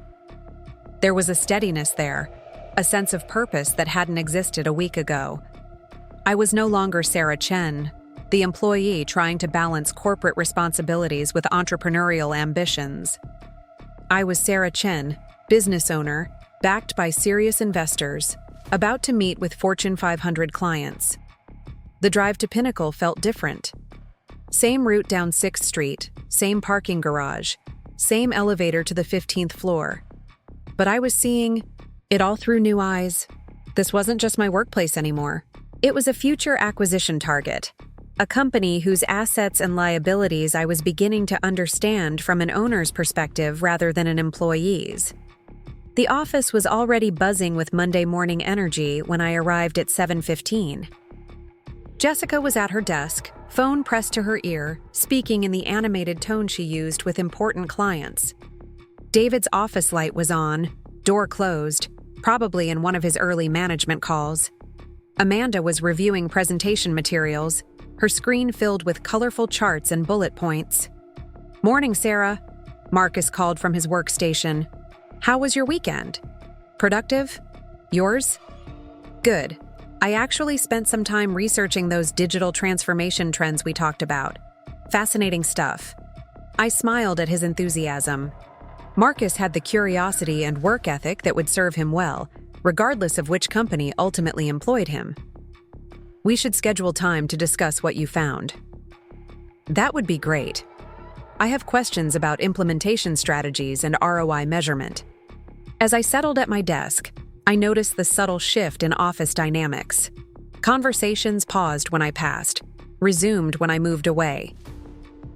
There was a steadiness there, a sense of purpose that hadn't existed a week ago. I was no longer Sarah Chen, the employee trying to balance corporate responsibilities with entrepreneurial ambitions. I was Sarah Chen, business owner, backed by serious investors, about to meet with Fortune 500 clients. The drive to Pinnacle felt different. Same route down 6th Street, same parking garage, same elevator to the 15th floor. But I was seeing it all through new eyes. This wasn't just my workplace anymore. It was a future acquisition target, a company whose assets and liabilities I was beginning to understand from an owner's perspective rather than an employee's. The office was already buzzing with Monday morning energy when I arrived at 7:15. Jessica was at her desk, phone pressed to her ear, speaking in the animated tone she used with important clients. David's office light was on, door closed, probably in one of his early management calls. Amanda was reviewing presentation materials, her screen filled with colorful charts and bullet points. "Morning, Sarah," Marcus called from his workstation. "How was your weekend? Productive? Yours?" "Good. I actually spent some time researching those digital transformation trends we talked about. Fascinating stuff." I smiled at his enthusiasm. Marcus had the curiosity and work ethic that would serve him well, regardless of which company ultimately employed him. "We should schedule time to discuss what you found." "That would be great. I have questions about implementation strategies and ROI measurement." As I settled at my desk, I noticed the subtle shift in office dynamics. Conversations paused when I passed, resumed when I moved away.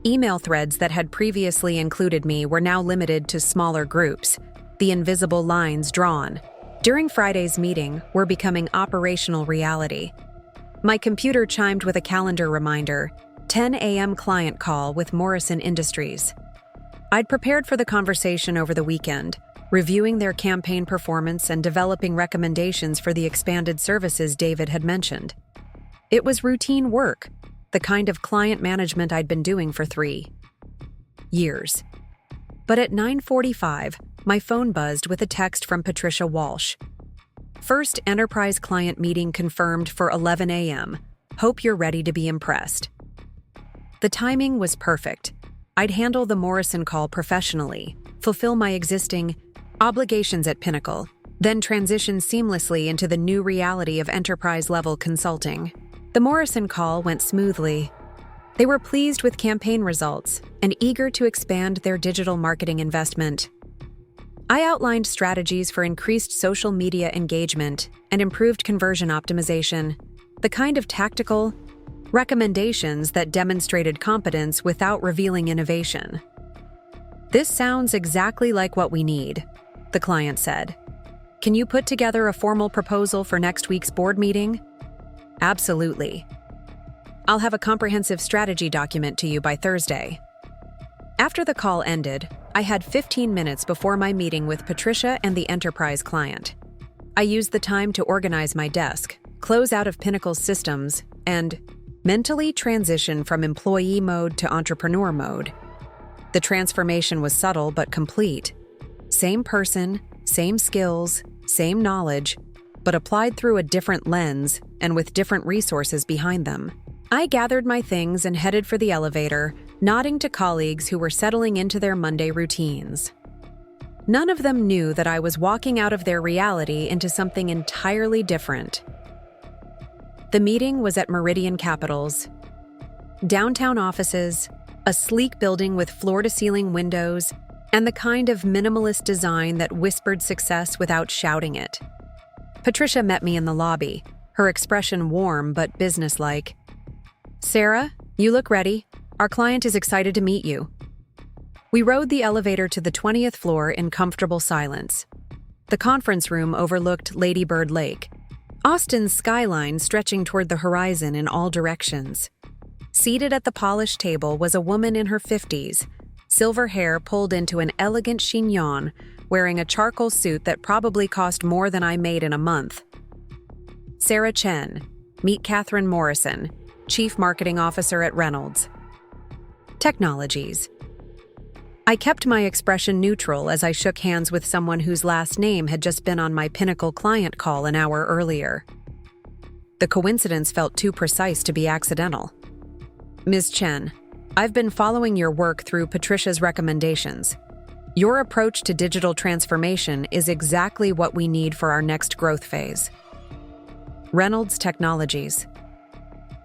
Email threads that had previously included me were now limited to smaller groups, the invisible lines drawn. During Friday's meeting, were becoming operational reality. My computer chimed with a calendar reminder, 10 a.m. client call with Morrison Industries. I'd prepared for the conversation over the weekend, reviewing their campaign performance and developing recommendations for the expanded services David had mentioned. It was routine work, the kind of client management I'd been doing for 3 years. But at 9:45, my phone buzzed with a text from Patricia Walsh. "First enterprise client meeting confirmed for 11 a.m. Hope you're ready to be impressed." The timing was perfect. I'd handle the Morrison call professionally, fulfill my existing obligations at Pinnacle, then transition seamlessly into the new reality of enterprise-level consulting. The Morrison call went smoothly. They were pleased with campaign results and eager to expand their digital marketing investment. I outlined strategies for increased social media engagement and improved conversion optimization, the kind of tactical recommendations that demonstrated competence without revealing innovation. "This sounds exactly like what we need," the client said. "Can you put together a formal proposal for next week's board meeting?" "Absolutely. I'll have a comprehensive strategy document to you by Thursday." After the call ended, I had 15 minutes before my meeting with Patricia and the enterprise client. I used the time to organize my desk, close out of Pinnacle's systems, and mentally transition from employee mode to entrepreneur mode. The transformation was subtle but complete. Same person, same skills, same knowledge, but applied through a different lens and with different resources behind them. I gathered my things and headed for the elevator, nodding to colleagues who were settling into their Monday routines. None of them knew that I was walking out of their reality into something entirely different. The meeting was at Meridian Capitals. Downtown offices, a sleek building with floor-to-ceiling windows, and the kind of minimalist design that whispered success without shouting it. Patricia met me in the lobby, her expression warm but businesslike. "Sarah, you look ready. Our client is excited to meet you." We rode the elevator to the 20th floor in comfortable silence. The conference room overlooked Lady Bird Lake, Austin's skyline stretching toward the horizon in all directions. Seated at the polished table was a woman in her 50s, silver hair pulled into an elegant chignon, wearing a charcoal suit that probably cost more than I made in a month. Sarah Chen, meet Catherine Morrison, Chief Marketing Officer at Reynolds Technologies. I kept my expression neutral as I shook hands with someone whose last name had just been on my Pinnacle client call an hour earlier. The coincidence felt too precise to be accidental. Ms. Chen, I've been following your work through Patricia's recommendations. Your approach to digital transformation is exactly what we need for our next growth phase. Reynolds Technologies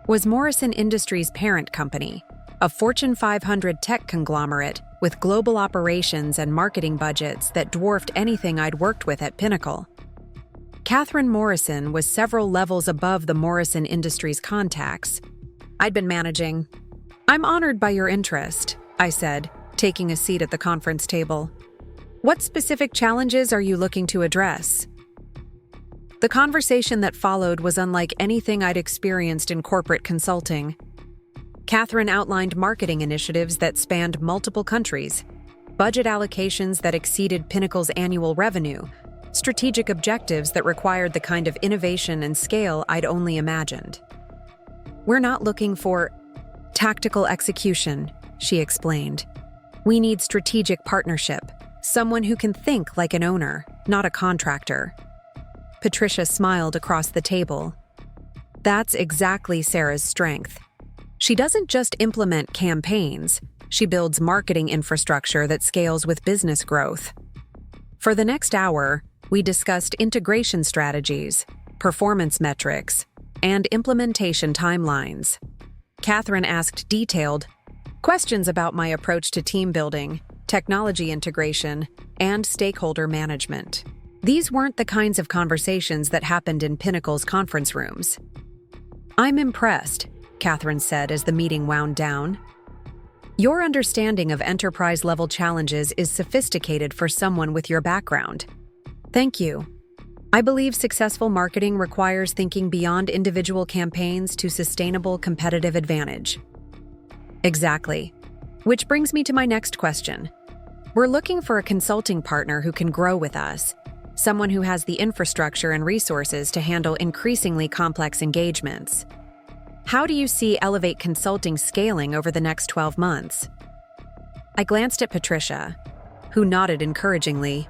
was Morrison Industries' parent company, a Fortune 500 tech conglomerate with global operations and marketing budgets that dwarfed anything I'd worked with at Pinnacle. Catherine Morrison was several levels above the Morrison Industries contacts I'd been managing. I'm honored by your interest, I said, taking a seat at the conference table. What specific challenges are you looking to address? The conversation that followed was unlike anything I'd experienced in corporate consulting. Catherine outlined marketing initiatives that spanned multiple countries, budget allocations that exceeded Pinnacle's annual revenue, strategic objectives that required the kind of innovation and scale I'd only imagined. We're not looking for tactical execution, she explained. We need strategic partnership, someone who can think like an owner, not a contractor. Patricia smiled across the table. That's exactly Sarah's strength. She doesn't just implement campaigns, she builds marketing infrastructure that scales with business growth. For the next hour, we discussed integration strategies, performance metrics, and implementation timelines. Catherine asked detailed questions about my approach to team building, technology integration, and stakeholder management. These weren't the kinds of conversations that happened in Pinnacle's conference rooms. I'm impressed, Catherine said as the meeting wound down. Your understanding of enterprise-level challenges is sophisticated for someone with your background. Thank you. I believe successful marketing requires thinking beyond individual campaigns to sustainable competitive advantage. Exactly. Which brings me to my next question. We're looking for a consulting partner who can grow with us, someone who has the infrastructure and resources to handle increasingly complex engagements. How do you see Elevate Consulting scaling over the next 12 months? I glanced at Patricia, who nodded encouragingly.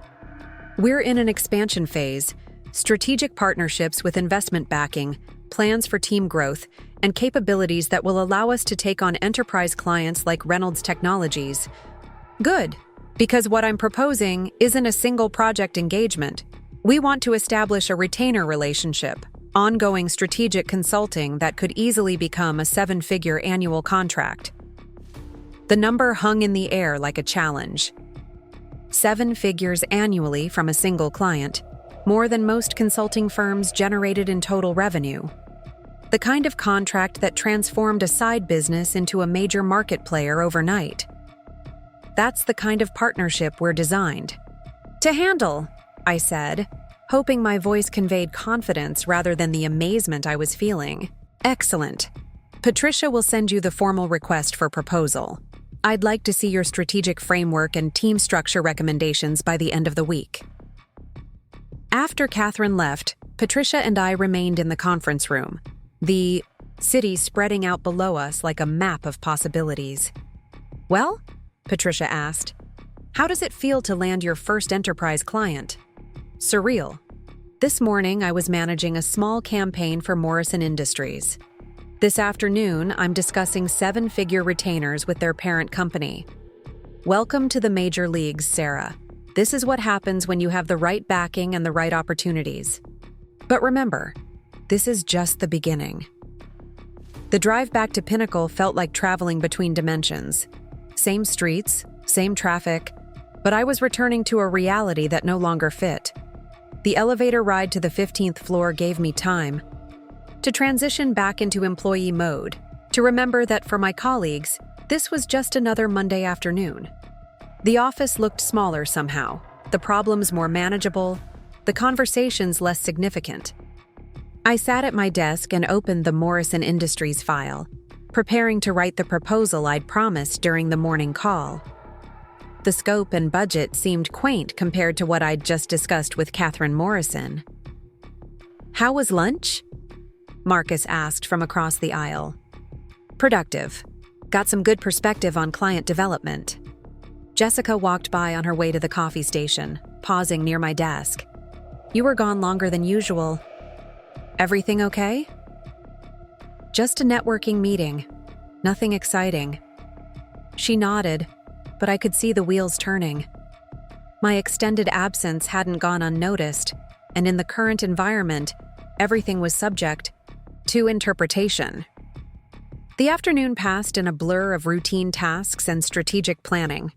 We're in an expansion phase, strategic partnerships with investment backing, plans for team growth, and capabilities that will allow us to take on enterprise clients like Reynolds Technologies. Good, because what I'm proposing isn't a single project engagement. We want to establish a retainer relationship, ongoing strategic consulting that could easily become a 7-figure annual contract. The number hung in the air like a challenge. 7 figures annually from a single client, more than most consulting firms generated in total revenue. The kind of contract that transformed a side business into a major market player overnight. That's the kind of partnership we're designed to handle, I said, hoping my voice conveyed confidence rather than the amazement I was feeling. Excellent. Patricia will send you the formal request for proposal. I'd like to see your strategic framework and team structure recommendations by the end of the week. After Catherine left, Patricia and I remained in the conference room, the city spreading out below us like a map of possibilities. Well, Patricia asked, how does it feel to land your first enterprise client? Surreal. This morning, I was managing a small campaign for Morrison Industries. This afternoon, I'm discussing 7-figure retainers with their parent company. Welcome to the major leagues, Sarah. This is what happens when you have the right backing and the right opportunities. But remember, this is just the beginning. The drive back to Pinnacle felt like traveling between dimensions. Same streets, same traffic, but I was returning to a reality that no longer fit. The elevator ride to the 15th floor gave me time to transition back into employee mode, to remember that for my colleagues, this was just another Monday afternoon. The office looked smaller somehow, the problems more manageable, the conversations less significant. I sat at my desk and opened the Morrison Industries file, preparing to write the proposal I'd promised during the morning call. The scope and budget seemed quaint compared to what I'd just discussed with Catherine Morrison. "How was lunch?" Marcus asked from across the aisle. "Productive. Got some good perspective on client development." Jessica walked by on her way to the coffee station, pausing near my desk. "You were gone longer than usual. Everything okay?" "Just a networking meeting. Nothing exciting." She nodded, but I could see the wheels turning. My extended absence hadn't gone unnoticed, and in the current environment, everything was subject to interpretation. The afternoon passed in a blur of routine tasks and strategic planning.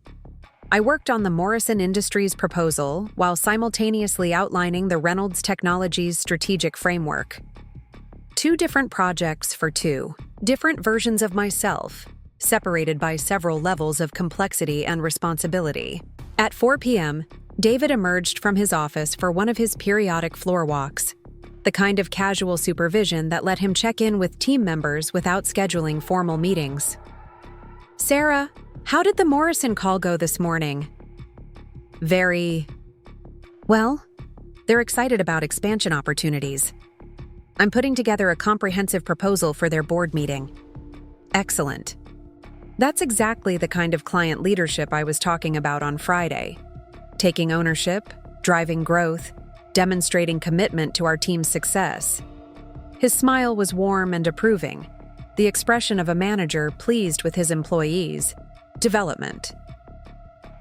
I worked on the Morrison Industries proposal while simultaneously outlining the Reynolds Technologies strategic framework. 2 different projects for 2 different versions of myself, separated by several levels of complexity and responsibility. At 4 p.m., David emerged from his office for one of his periodic floor walks, the kind of casual supervision that let him check in with team members without scheduling formal meetings. "Sarah, how did the Morrison call go this morning?" Well, they're excited about expansion opportunities. I'm putting together a comprehensive proposal for their board meeting." "Excellent. That's exactly the kind of client leadership I was talking about on Friday. Taking ownership, driving growth, demonstrating commitment to our team's success." His smile was warm and approving, the expression of a manager pleased with his employees' development.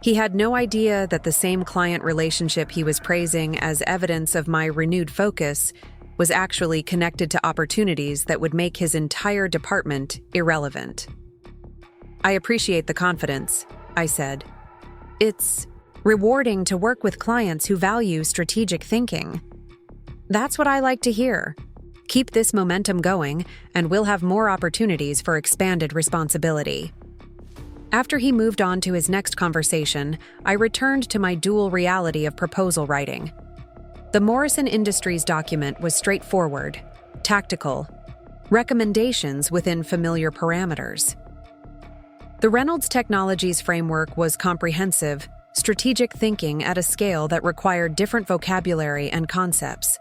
He had no idea that the same client relationship he was praising as evidence of my renewed focus was actually connected to opportunities that would make his entire department irrelevant. "I appreciate the confidence," I said. "It's rewarding to work with clients who value strategic thinking." "That's what I like to hear. Keep this momentum going, and we'll have more opportunities for expanded responsibility." After he moved on to his next conversation, I returned to my dual reality of proposal writing. The Morrison Industries document was straightforward, tactical, recommendations within familiar parameters. The Reynolds Technologies framework was comprehensive, strategic thinking at a scale that required different vocabulary and concepts.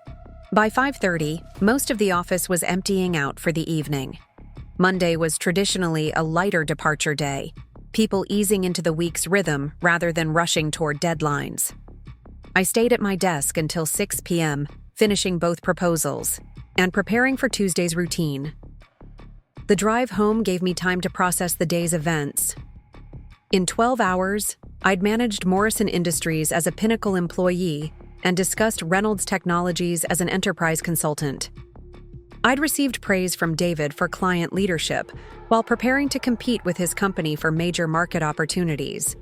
By 5:30, most of the office was emptying out for the evening. Monday was traditionally a lighter departure day, people easing into the week's rhythm rather than rushing toward deadlines. I stayed at my desk until 6 p.m., finishing both proposals and preparing for Tuesday's routine. The drive home gave me time to process the day's events. In 12 hours, I'd managed Morrison Industries as a Pinnacle employee and discussed Reynolds Technologies as an enterprise consultant. I'd received praise from David for client leadership while preparing to compete with his company for major market opportunities.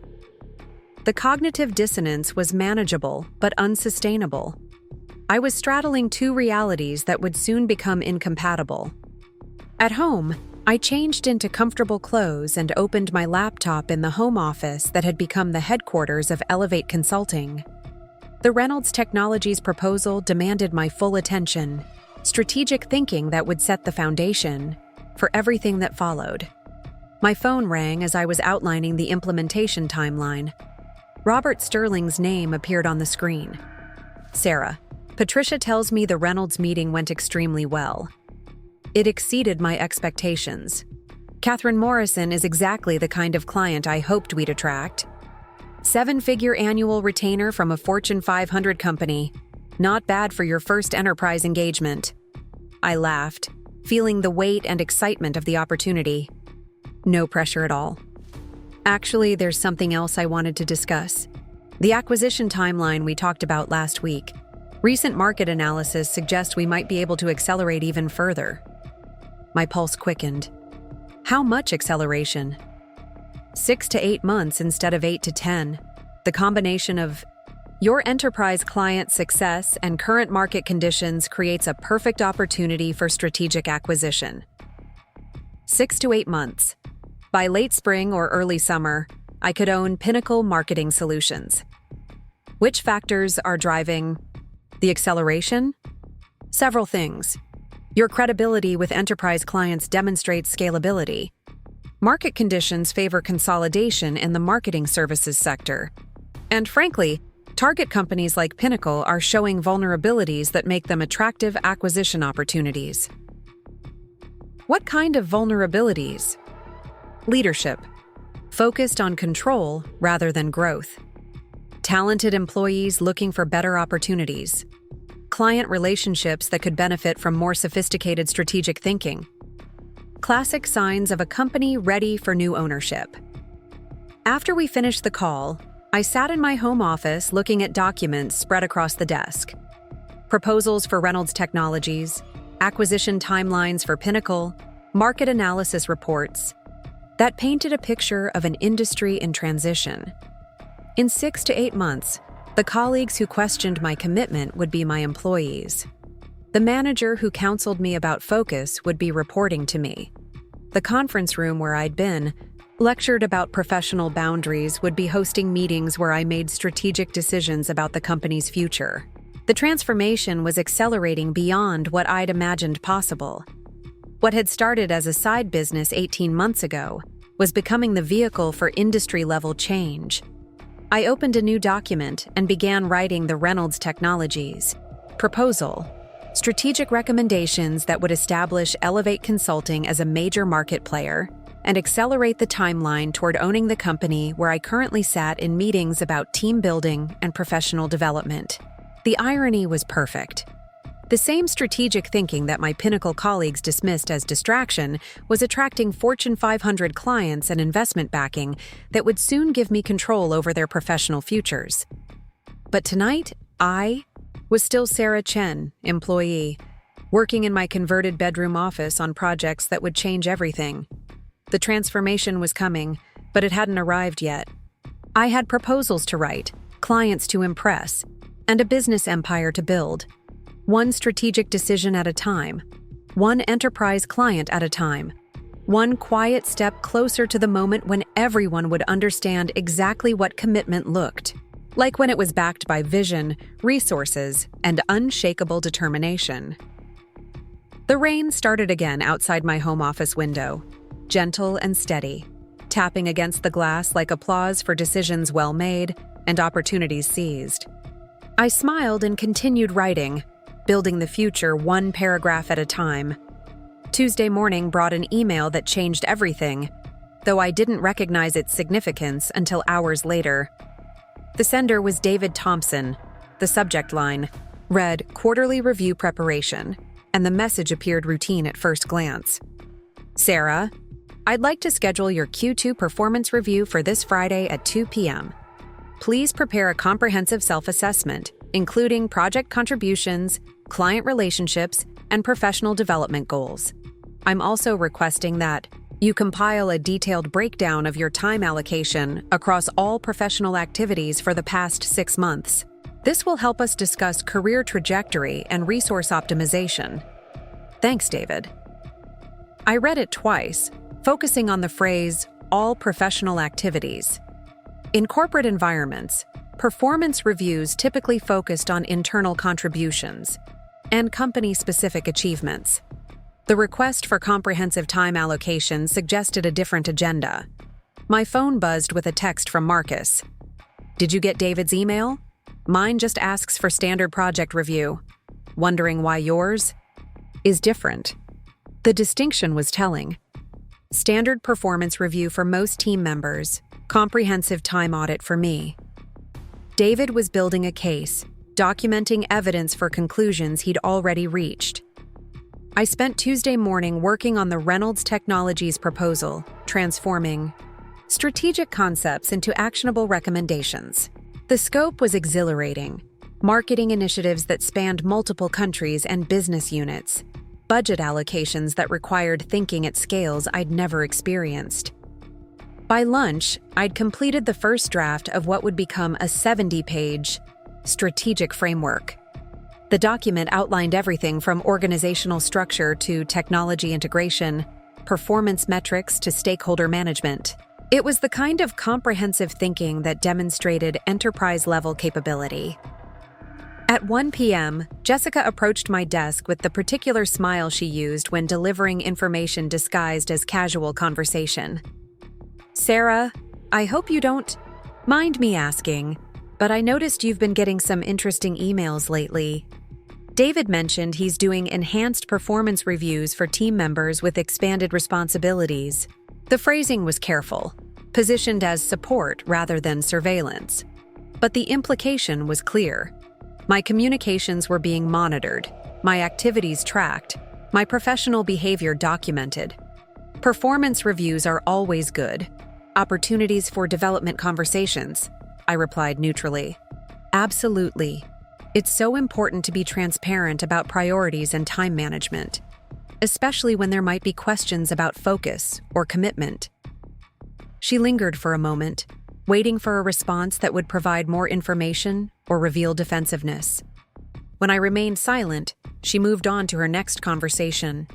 The cognitive dissonance was manageable but unsustainable. I was straddling 2 realities that would soon become incompatible. At home, I changed into comfortable clothes and opened my laptop in the home office that had become the headquarters of Elevate Consulting. The Reynolds Technologies proposal demanded my full attention, strategic thinking that would set the foundation for everything that followed. My phone rang as I was outlining the implementation timeline. Robert Sterling's name appeared on the screen. "Sarah, Patricia tells me the Reynolds meeting went extremely well. It exceeded my expectations. Catherine Morrison is exactly the kind of client I hoped we'd attract. 7-figure annual retainer from a Fortune 500 company. Not bad for your first enterprise engagement." I laughed, feeling the weight and excitement of the opportunity. No pressure at all. "Actually, there's something else I wanted to discuss. The acquisition timeline we talked about last week. Recent market analysis suggests we might be able to accelerate even further." My pulse quickened. "How much acceleration?" 6 to 8 months instead of 8 to 10. The combination of your enterprise client success and current market conditions creates a perfect opportunity for strategic acquisition. 6 to 8 months. By late spring or early summer, I could own Pinnacle Marketing Solutions. Which factors are driving the acceleration? Several things. Your credibility with enterprise clients demonstrates scalability. Market conditions favor consolidation in the marketing services sector. And frankly, target companies like Pinnacle are showing vulnerabilities that make them attractive acquisition opportunities. What kind of vulnerabilities? Leadership, focused on control rather than growth. Talented employees looking for better opportunities. Client relationships that could benefit from more sophisticated strategic thinking. Classic signs of a company ready for new ownership. After we finished the call, I sat in my home office looking at documents spread across the desk. Proposals for Reynolds Technologies, acquisition timelines for Pinnacle, market analysis reports. That painted a picture of an industry in transition. In 6 to 8 months, the colleagues who questioned my commitment would be my employees. The manager who counseled me about focus would be reporting to me. The conference room where I'd been, lectured about professional boundaries, would be hosting meetings where I made strategic decisions about the company's future. The transformation was accelerating beyond what I'd imagined possible. What had started as a side business 18 months ago was becoming the vehicle for industry-level change. I opened a new document and began writing the Reynolds Technologies proposal, strategic recommendations that would establish Elevate Consulting as a major market player and accelerate the timeline toward owning the company where I currently sat in meetings about team building and professional development. The irony was perfect. The same strategic thinking that my Pinnacle colleagues dismissed as distraction was attracting Fortune 500 clients and investment backing that would soon give me control over their professional futures. But tonight, I was still Sarah Chen, employee, working in my converted bedroom office on projects that would change everything. The transformation was coming, but it hadn't arrived yet. I had proposals to write, clients to impress, and a business empire to build. One strategic decision at a time, one enterprise client at a time, one quiet step closer to the moment when everyone would understand exactly what commitment looked like, when it was backed by vision, resources, and unshakable determination. The rain started again outside my home office window, gentle and steady, tapping against the glass like applause for decisions well made and opportunities seized. I smiled and continued writing, building the future one paragraph at a time. Tuesday morning brought an email that changed everything, though I didn't recognize its significance until hours later. The sender was David Thompson. The subject line read "Quarterly Review Preparation," and the message appeared routine at first glance. Sarah, I'd like to schedule your Q2 performance review for this Friday at 2 p.m. Please prepare a comprehensive self-assessment, including project contributions, client relationships, and professional development goals. I'm also requesting that you compile a detailed breakdown of your time allocation across all professional activities for the past 6 months. This will help us discuss career trajectory and resource optimization. Thanks, David. I read it twice, focusing on the phrase, all professional activities. In corporate environments, performance reviews typically focused on internal contributions and company-specific achievements. The request for comprehensive time allocation suggested a different agenda. My phone buzzed with a text from Marcus. Did you get David's email? Mine just asks for standard project review. Wondering why yours is different? The distinction was telling. Standard performance review for most team members, comprehensive time audit for me. David was building a case, documenting evidence for conclusions he'd already reached. I spent Tuesday morning working on the Reynolds Technologies proposal, transforming strategic concepts into actionable recommendations. The scope was exhilarating. Marketing initiatives that spanned multiple countries and business units. Budget allocations that required thinking at scales I'd never experienced. By lunch, I'd completed the first draft of what would become a 70-page strategic framework. The document outlined everything from organizational structure to technology integration, performance metrics to stakeholder management. It was the kind of comprehensive thinking that demonstrated enterprise-level capability. At 1 p.m., Jessica approached my desk with the particular smile she used when delivering information disguised as casual conversation. "Sarah, I hope you don't mind me asking, but I noticed you've been getting some interesting emails lately. David mentioned he's doing enhanced performance reviews for team members with expanded responsibilities." The phrasing was careful, positioned as support rather than surveillance. But the implication was clear. My communications were being monitored, my activities tracked, my professional behavior documented. "Performance reviews are always good. Opportunities for development conversations," I replied neutrally. "Absolutely. It's so important to be transparent about priorities and time management, especially when there might be questions about focus or commitment." She lingered for a moment, waiting for a response that would provide more information or reveal defensiveness. When I remained silent, she moved on to her next conversation,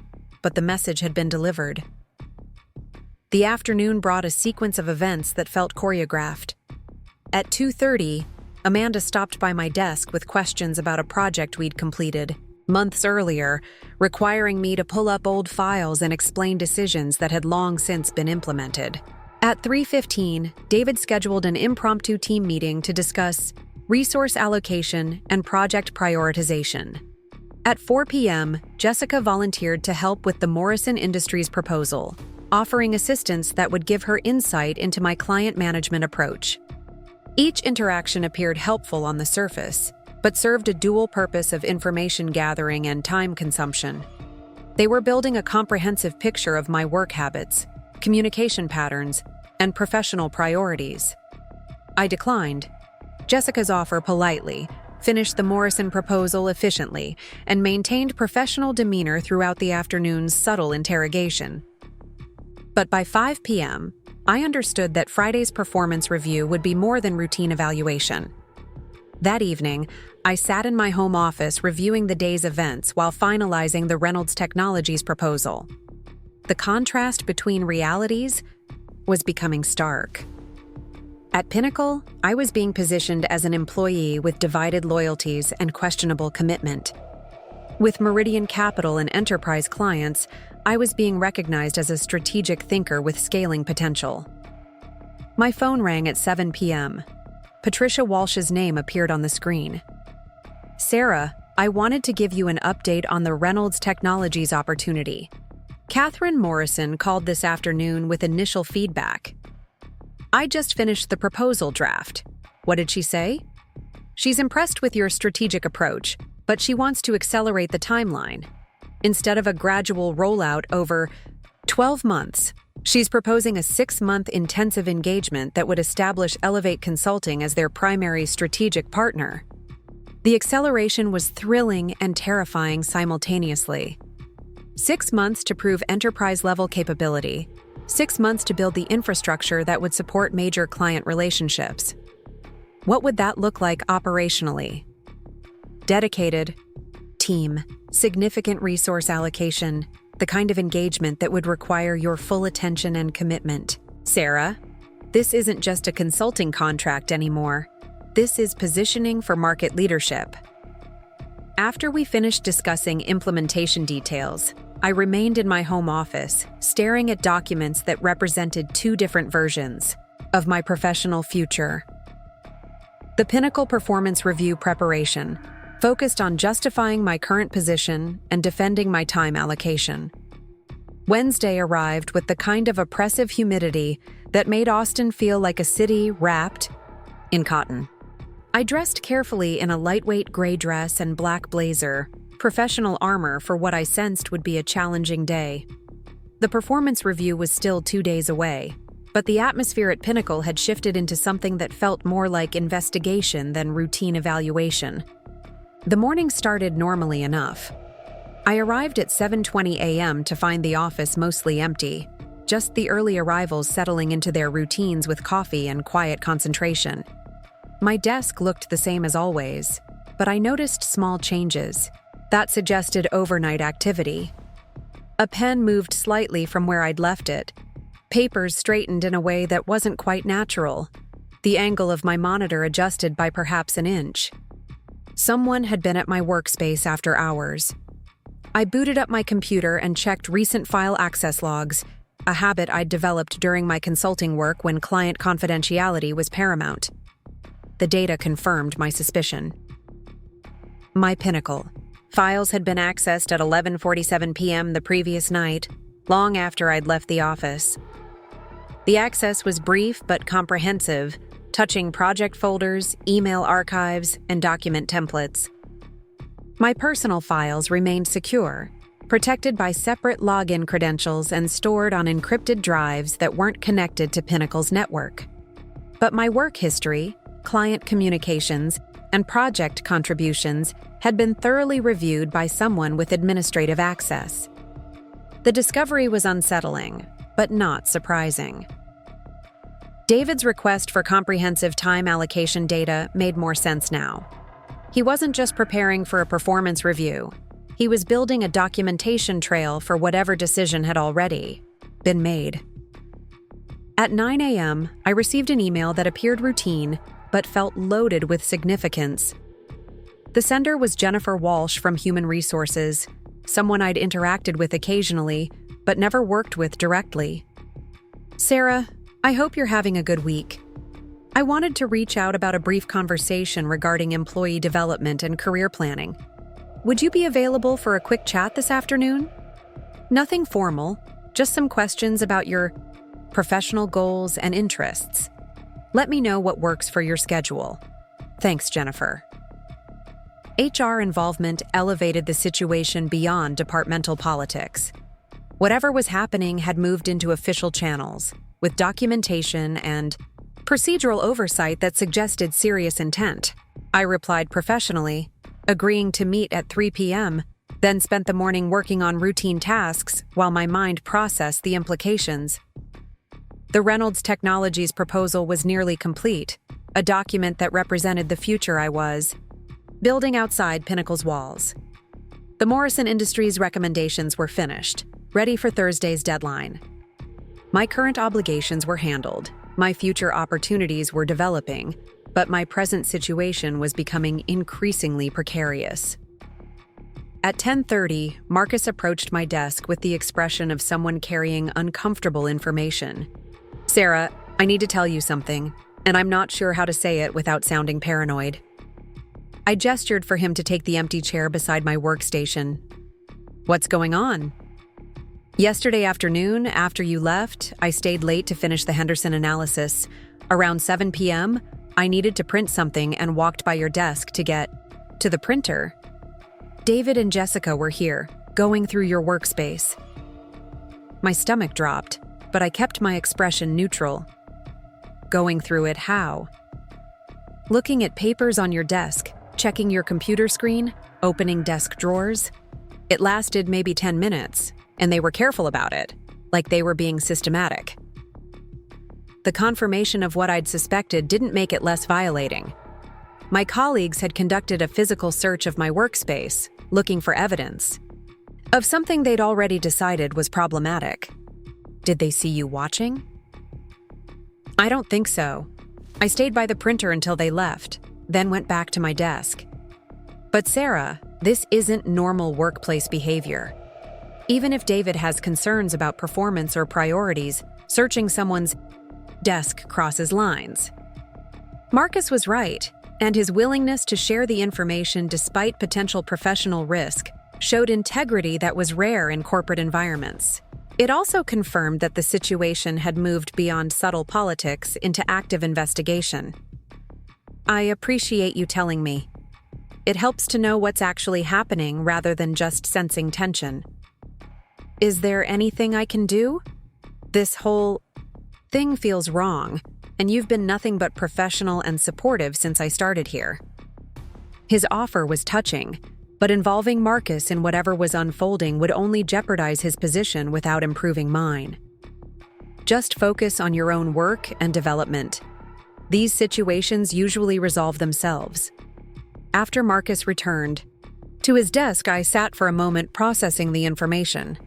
but the message had been delivered. The afternoon brought a sequence of events that felt choreographed. At 2:30, Amanda stopped by my desk with questions about a project we'd completed months earlier, requiring me to pull up old files and explain decisions that had long since been implemented. At 3:15, David scheduled an impromptu team meeting to discuss resource allocation and project prioritization. At 4 p.m., Jessica volunteered to help with the Morrison Industries proposal, offering assistance that would give her insight into my client management approach. Each interaction appeared helpful on the surface, but served a dual purpose of information gathering and time consumption. They were building a comprehensive picture of my work habits, communication patterns, and professional priorities. I declined. Jessica's offer politely, finished the Morrison proposal efficiently, and maintained professional demeanor throughout the afternoon's subtle interrogation. But by 5 p.m., I understood that Friday's performance review would be more than routine evaluation. That evening, I sat in my home office reviewing the day's events while finalizing the Reynolds Technologies proposal. The contrast between realities was becoming stark. At Pinnacle, I was being positioned as an employee with divided loyalties and questionable commitment. With Meridian Capital and enterprise clients, I was being recognized as a strategic thinker with scaling potential. My phone rang at 7 p.m. Patricia Walsh's name appeared on the screen. "Sarah, I wanted to give you an update on the Reynolds Technologies opportunity. Catherine Morrison called this afternoon with initial feedback. I just finished the proposal draft. What did she say? She's impressed with your strategic approach, but she wants to accelerate the timeline. Instead of a gradual rollout over 12 months, she's proposing a 6-month intensive engagement that would establish Elevate Consulting as their primary strategic partner." The acceleration was thrilling and terrifying simultaneously. 6 months to prove enterprise-level capability, 6 months to build the infrastructure that would support major client relationships. What would that look like operationally? Dedicated team, significant resource allocation, the kind of engagement that would require your full attention and commitment. "Sarah, this isn't just a consulting contract anymore. This is positioning for market leadership." After we finished discussing implementation details, I remained in my home office, staring at documents that represented 2 different versions of my professional future. The Pinnacle Performance Review preparation focused on justifying my current position and defending my time allocation. Wednesday arrived with the kind of oppressive humidity that made Austin feel like a city wrapped in cotton. I dressed carefully in a lightweight gray dress and black blazer, professional armor for what I sensed would be a challenging day. The performance review was still 2 days away, but the atmosphere at Pinnacle had shifted into something that felt more like investigation than routine evaluation. The morning started normally enough. I arrived at 7:20 a.m. to find the office mostly empty, just the early arrivals settling into their routines with coffee and quiet concentration. My desk looked the same as always, but I noticed small changes that suggested overnight activity. A pen moved slightly from where I'd left it. Papers straightened in a way that wasn't quite natural. The angle of my monitor adjusted by perhaps an inch. Someone had been at my workspace after hours. I booted up my computer and checked recent file access logs, a habit I'd developed during my consulting work when client confidentiality was paramount. The data confirmed my suspicion. My Pinnacle. Files had been accessed at 11:47 p.m. the previous night, long after I'd left the office. The access was brief but comprehensive, touching project folders, email archives, and document templates. My personal files remained secure, protected by separate login credentials and stored on encrypted drives that weren't connected to Pinnacle's network. But my work history, client communications, and project contributions had been thoroughly reviewed by someone with administrative access. The discovery was unsettling, but not surprising. David's request for comprehensive time allocation data made more sense now. He wasn't just preparing for a performance review. He was building a documentation trail for whatever decision had already been made. At 9 a.m., I received an email that appeared routine but felt loaded with significance. The sender was Jennifer Walsh from Human Resources, someone I'd interacted with occasionally but never worked with directly. "Sarah, I hope you're having a good week. I wanted to reach out about a brief conversation regarding employee development and career planning. Would you be available for a quick chat this afternoon? Nothing formal, just some questions about your professional goals and interests. Let me know what works for your schedule. Thanks, Jennifer." HR involvement elevated the situation beyond departmental politics. Whatever was happening had moved into official channels, with documentation and procedural oversight that suggested serious intent. I replied professionally, agreeing to meet at 3 p.m., then spent the morning working on routine tasks while my mind processed the implications. The Reynolds Technologies proposal was nearly complete, a document that represented the future I was building outside Pinnacle's walls. The Morrison Industries recommendations were finished, ready for Thursday's deadline. My current obligations were handled, my future opportunities were developing, but my present situation was becoming increasingly precarious. At 10:30, Marcus approached my desk with the expression of someone carrying uncomfortable information. "Sarah, I need to tell you something, and I'm not sure how to say it without sounding paranoid." I gestured for him to take the empty chair beside my workstation. "What's going on?" "Yesterday afternoon, after you left, I stayed late to finish the Henderson analysis. Around 7 p.m., I needed to print something and walked by your desk to get to the printer. David and Jessica were here, going through your workspace." My stomach dropped, but I kept my expression neutral. "Going through it how?" "Looking at papers on your desk, checking your computer screen, opening desk drawers. It lasted maybe 10 minutes. And they were careful about it, like they were being systematic." The confirmation of what I'd suspected didn't make it less violating. My colleagues had conducted a physical search of my workspace, looking for evidence of something they'd already decided was problematic. "Did they see you watching?" "I don't think so. I stayed by the printer until they left, then went back to my desk." "But Sarah, this isn't normal workplace behavior. Even if David has concerns about performance or priorities, searching someone's desk crosses lines." Marcus was right, and his willingness to share the information despite potential professional risk showed integrity that was rare in corporate environments. It also confirmed that the situation had moved beyond subtle politics into active investigation. "I appreciate you telling me. It helps to know what's actually happening rather than just sensing tension. Is there anything I can do? This whole thing feels wrong, and you've been nothing but professional and supportive since I started here." His offer was touching, but involving Marcus in whatever was unfolding would only jeopardize his position without improving mine. "Just focus on your own work and development. These situations usually resolve themselves." After Marcus returned to his desk, I sat for a moment processing the information.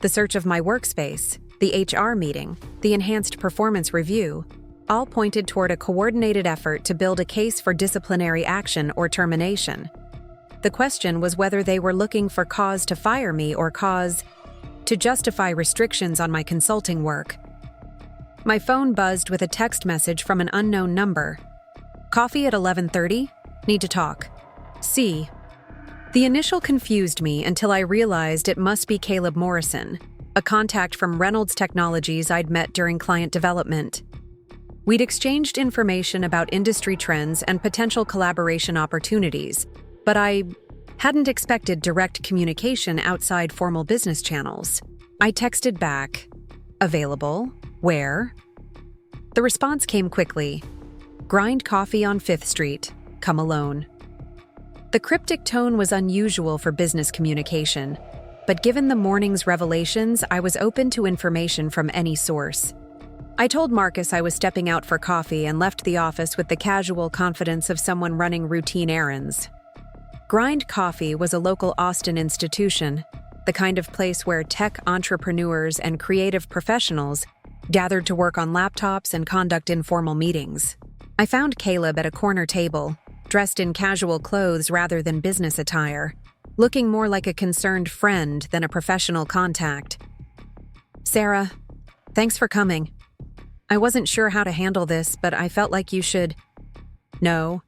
The search of my workspace, the HR meeting, the enhanced performance review. all pointed toward a coordinated effort to build a case for disciplinary action or termination. The question was whether they were looking for cause to fire me or cause to justify restrictions on my consulting work. My phone buzzed with a text message from an unknown number. Coffee at 11:30? Need to talk. C. The initial confused me until I realized it must be Caleb Morrison, a contact from Reynolds Technologies I'd met during client development. We'd exchanged information about industry trends and potential collaboration opportunities, but I hadn't expected direct communication outside formal business channels. I texted back, "Available? Where?" The response came quickly. "Grind coffee on 5th Street. Come alone." The cryptic tone was unusual for business communication, but given the morning's revelations, I was open to information from any source. I told Marcus I was stepping out for coffee and left the office with the casual confidence of someone running routine errands. Grind Coffee was a local Austin institution, the kind of place where tech entrepreneurs and creative professionals gathered to work on laptops and conduct informal meetings. I found Caleb at a corner table, dressed in casual clothes rather than business attire, looking more like a concerned friend than a professional contact. "Sarah, thanks for coming. I wasn't sure how to handle this, but I felt like you should..." "No."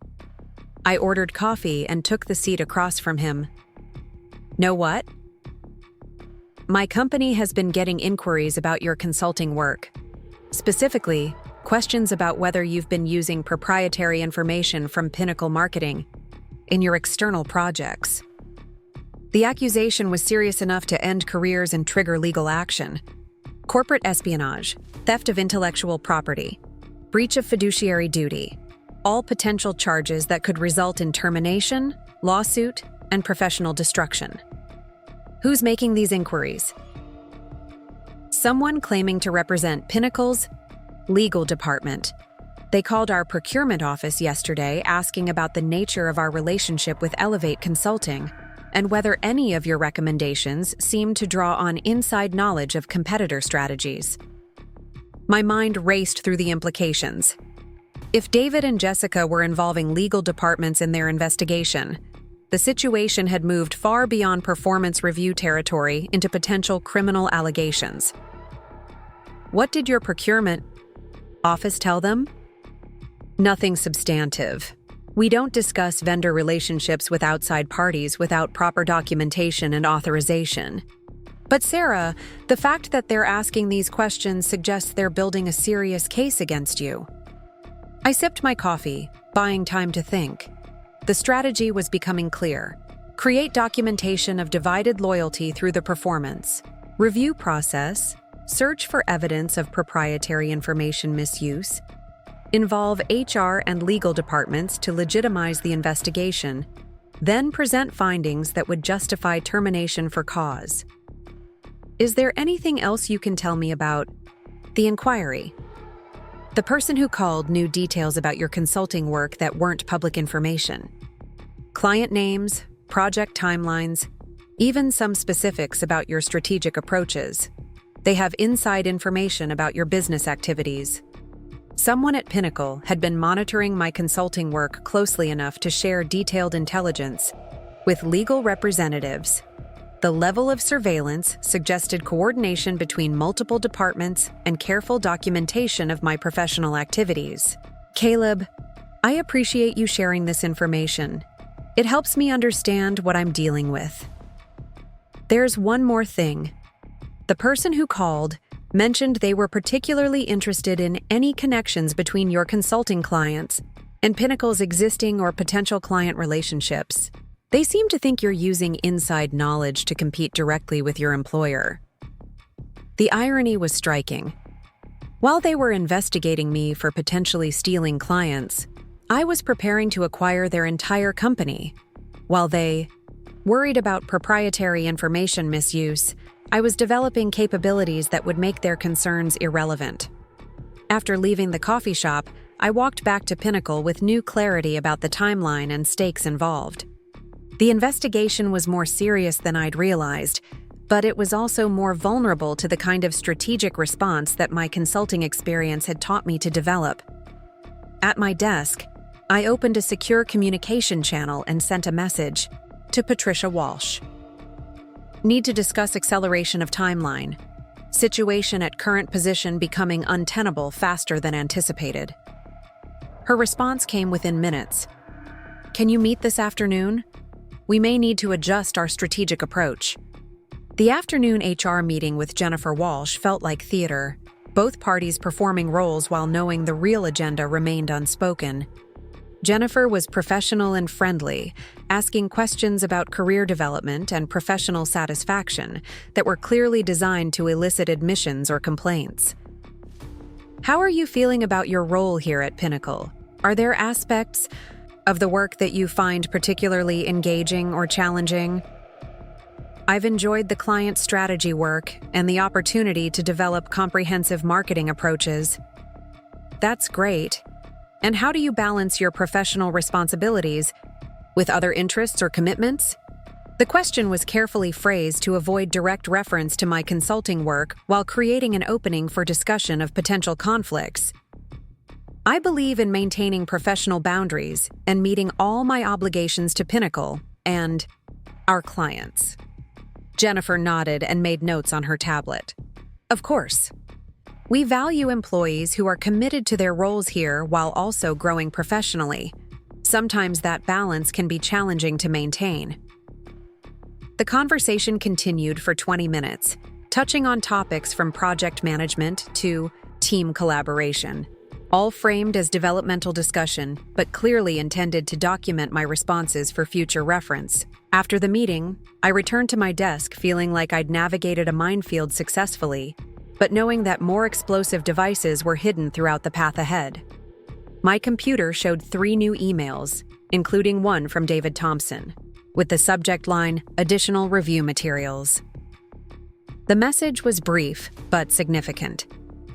I ordered coffee and took the seat across from him. "Know what?" "My company has been getting inquiries about your consulting work. Specifically, questions about whether you've been using proprietary information from Pinnacle Marketing in your external projects. The accusation was serious enough to end careers and trigger legal action. Corporate espionage, theft of intellectual property, breach of fiduciary duty, all potential charges that could result in termination, lawsuit, and professional destruction. Who's making these inquiries?" "Someone claiming to represent Pinnacle's legal department. They called our procurement office yesterday asking about the nature of our relationship with Elevate Consulting and whether any of your recommendations seem to draw on inside knowledge of competitor strategies." My mind raced through the implications. If David and Jessica were involving legal departments in their investigation, the situation had moved far beyond performance review territory into potential criminal allegations. "What did your procurement office tell them?" "Nothing substantive. We don't discuss vendor relationships with outside parties without proper documentation and authorization." "But Sarah, the fact that they're asking these questions suggests they're building a serious case against you." I sipped my coffee, buying time to think. The strategy was becoming clear. Create documentation of divided loyalty through the performance review process, search for evidence of proprietary information misuse, involve HR and legal departments to legitimize the investigation, then present findings that would justify termination for cause. Is there anything else you can tell me about the inquiry? The person who called knew details about your consulting work that weren't public information. Client names, project timelines, even some specifics about your strategic approaches. They have inside information about your business activities. Someone at Pinnacle had been monitoring my consulting work closely enough to share detailed intelligence with legal representatives. The level of surveillance suggested coordination between multiple departments and careful documentation of my professional activities. Caleb, I appreciate you sharing this information. It helps me understand what I'm dealing with. There's one more thing. The person who called mentioned they were particularly interested in any connections between your consulting clients and Pinnacle's existing or potential client relationships. They seem to think you're using inside knowledge to compete directly with your employer. The irony was striking. While they were investigating me for potentially stealing clients, I was preparing to acquire their entire company. While they worried about proprietary information misuse, I was developing capabilities that would make their concerns irrelevant. After leaving the coffee shop, I walked back to Pinnacle with new clarity about the timeline and stakes involved. The investigation was more serious than I'd realized, but it was also more vulnerable to the kind of strategic response that my consulting experience had taught me to develop. At my desk, I opened a secure communication channel and sent a message to Patricia Walsh. Need to discuss acceleration of timeline. Situation at current position becoming untenable faster than anticipated. Her response came within minutes. Can you meet this afternoon? We may need to adjust our strategic approach. The afternoon HR meeting with Jennifer Walsh felt like theater, both parties performing roles while knowing the real agenda remained unspoken. Jennifer was professional and friendly, asking questions about career development and professional satisfaction that were clearly designed to elicit admissions or complaints. How are you feeling about your role here at Pinnacle? Are there aspects of the work that you find particularly engaging or challenging? I've enjoyed the client strategy work and the opportunity to develop comprehensive marketing approaches. That's great. And how do you balance your professional responsibilities with other interests or commitments? The question was carefully phrased to avoid direct reference to my consulting work while creating an opening for discussion of potential conflicts. I believe in maintaining professional boundaries and meeting all my obligations to Pinnacle and our clients. Jennifer nodded and made notes on her tablet. Of course. We value employees who are committed to their roles here while also growing professionally. Sometimes that balance can be challenging to maintain. The conversation continued for 20 minutes, touching on topics from project management to team collaboration, all framed as developmental discussion, but clearly intended to document my responses for future reference. After the meeting, I returned to my desk feeling like I'd navigated a minefield successfully, but knowing that more explosive devices were hidden throughout the path ahead. My computer showed 3 new emails, including one from David Thompson, with the subject line, Additional Review Materials. The message was brief, but significant.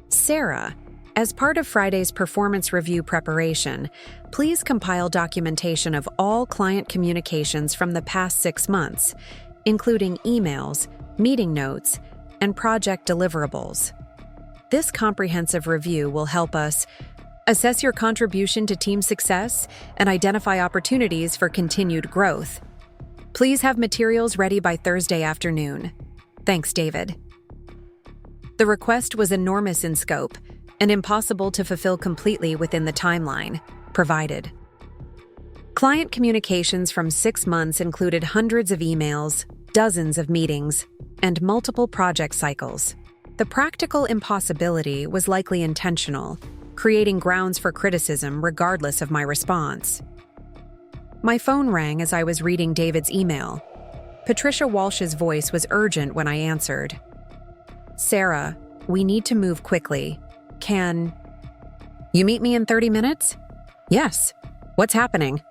Sarah, as part of Friday's performance review preparation, please compile documentation of all client communications from the past 6 months, including emails, meeting notes, and project deliverables. This comprehensive review will help us assess your contribution to team success and identify opportunities for continued growth. Please have materials ready by Thursday afternoon. Thanks, David. The request was enormous in scope and impossible to fulfill completely within the timeline provided. Client communications from 6 months included hundreds of emails, dozens of meetings, and multiple project cycles. The practical impossibility was likely intentional, creating grounds for criticism regardless of my response. My phone rang as I was reading David's email. Patricia Walsh's voice was urgent when I answered. Sarah, we need to move quickly. Can you meet me in 30 minutes? Yes. What's happening?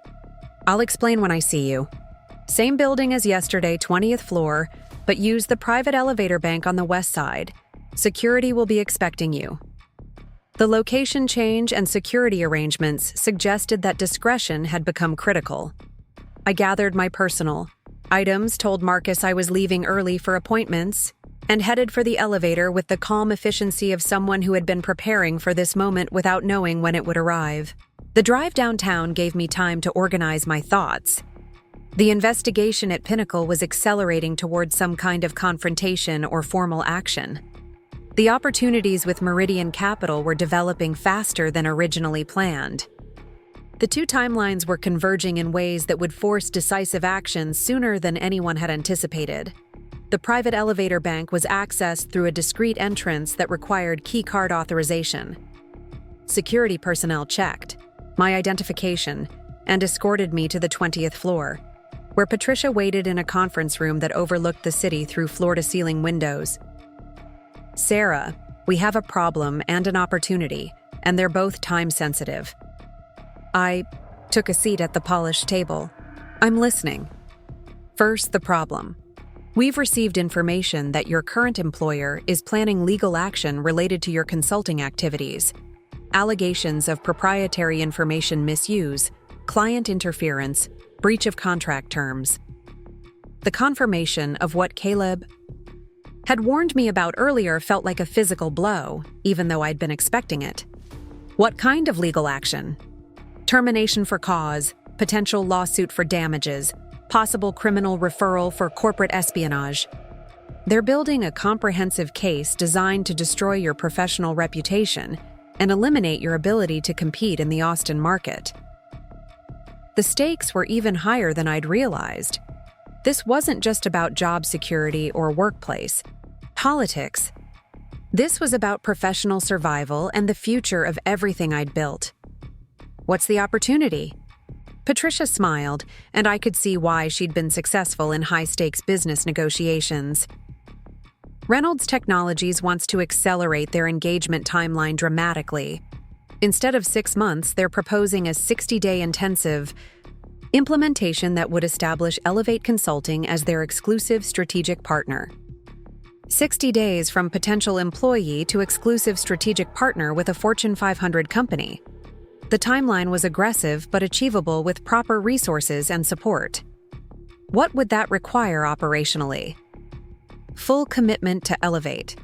I'll explain when I see you. Same building as yesterday, 20th floor, but use the private elevator bank on the west side. Security will be expecting you. The location change and security arrangements suggested that discretion had become critical. I gathered my personal items, told Marcus I was leaving early for appointments, and headed for the elevator with the calm efficiency of someone who had been preparing for this moment without knowing when it would arrive. The drive downtown gave me time to organize my thoughts. The investigation at Pinnacle was accelerating towards some kind of confrontation or formal action. The opportunities with Meridian Capital were developing faster than originally planned. The 2 timelines were converging in ways that would force decisive action sooner than anyone had anticipated. The private elevator bank was accessed through a discrete entrance that required keycard authorization. Security personnel checked my identification and escorted me to the 20th floor, where Patricia waited in a conference room that overlooked the city through floor-to-ceiling windows. Sarah, we have a problem and an opportunity, and they're both time-sensitive. I took a seat at the polished table. I'm listening. First, the problem. We've received information that your current employer is planning legal action related to your consulting activities. Allegations of proprietary information misuse, client interference, breach of contract terms. The confirmation of what Caleb had warned me about earlier felt like a physical blow, even though I'd been expecting it. What kind of legal action? Termination for cause, potential lawsuit for damages, possible criminal referral for corporate espionage. They're building a comprehensive case designed to destroy your professional reputation and eliminate your ability to compete in the Austin market. The stakes were even higher than I'd realized. This wasn't just about job security or workplace politics. This was about professional survival and the future of everything I'd built. What's the opportunity? Patricia smiled, and I could see why she'd been successful in high-stakes business negotiations. Reynolds Technologies wants to accelerate their engagement timeline dramatically. Instead of 6 months, they're proposing a 60-day intensive implementation that would establish Elevate Consulting as their exclusive strategic partner. 60 days from potential employee to exclusive strategic partner with a Fortune 500 company. The timeline was aggressive but achievable with proper resources and support. What would that require operationally? Full commitment to Elevate.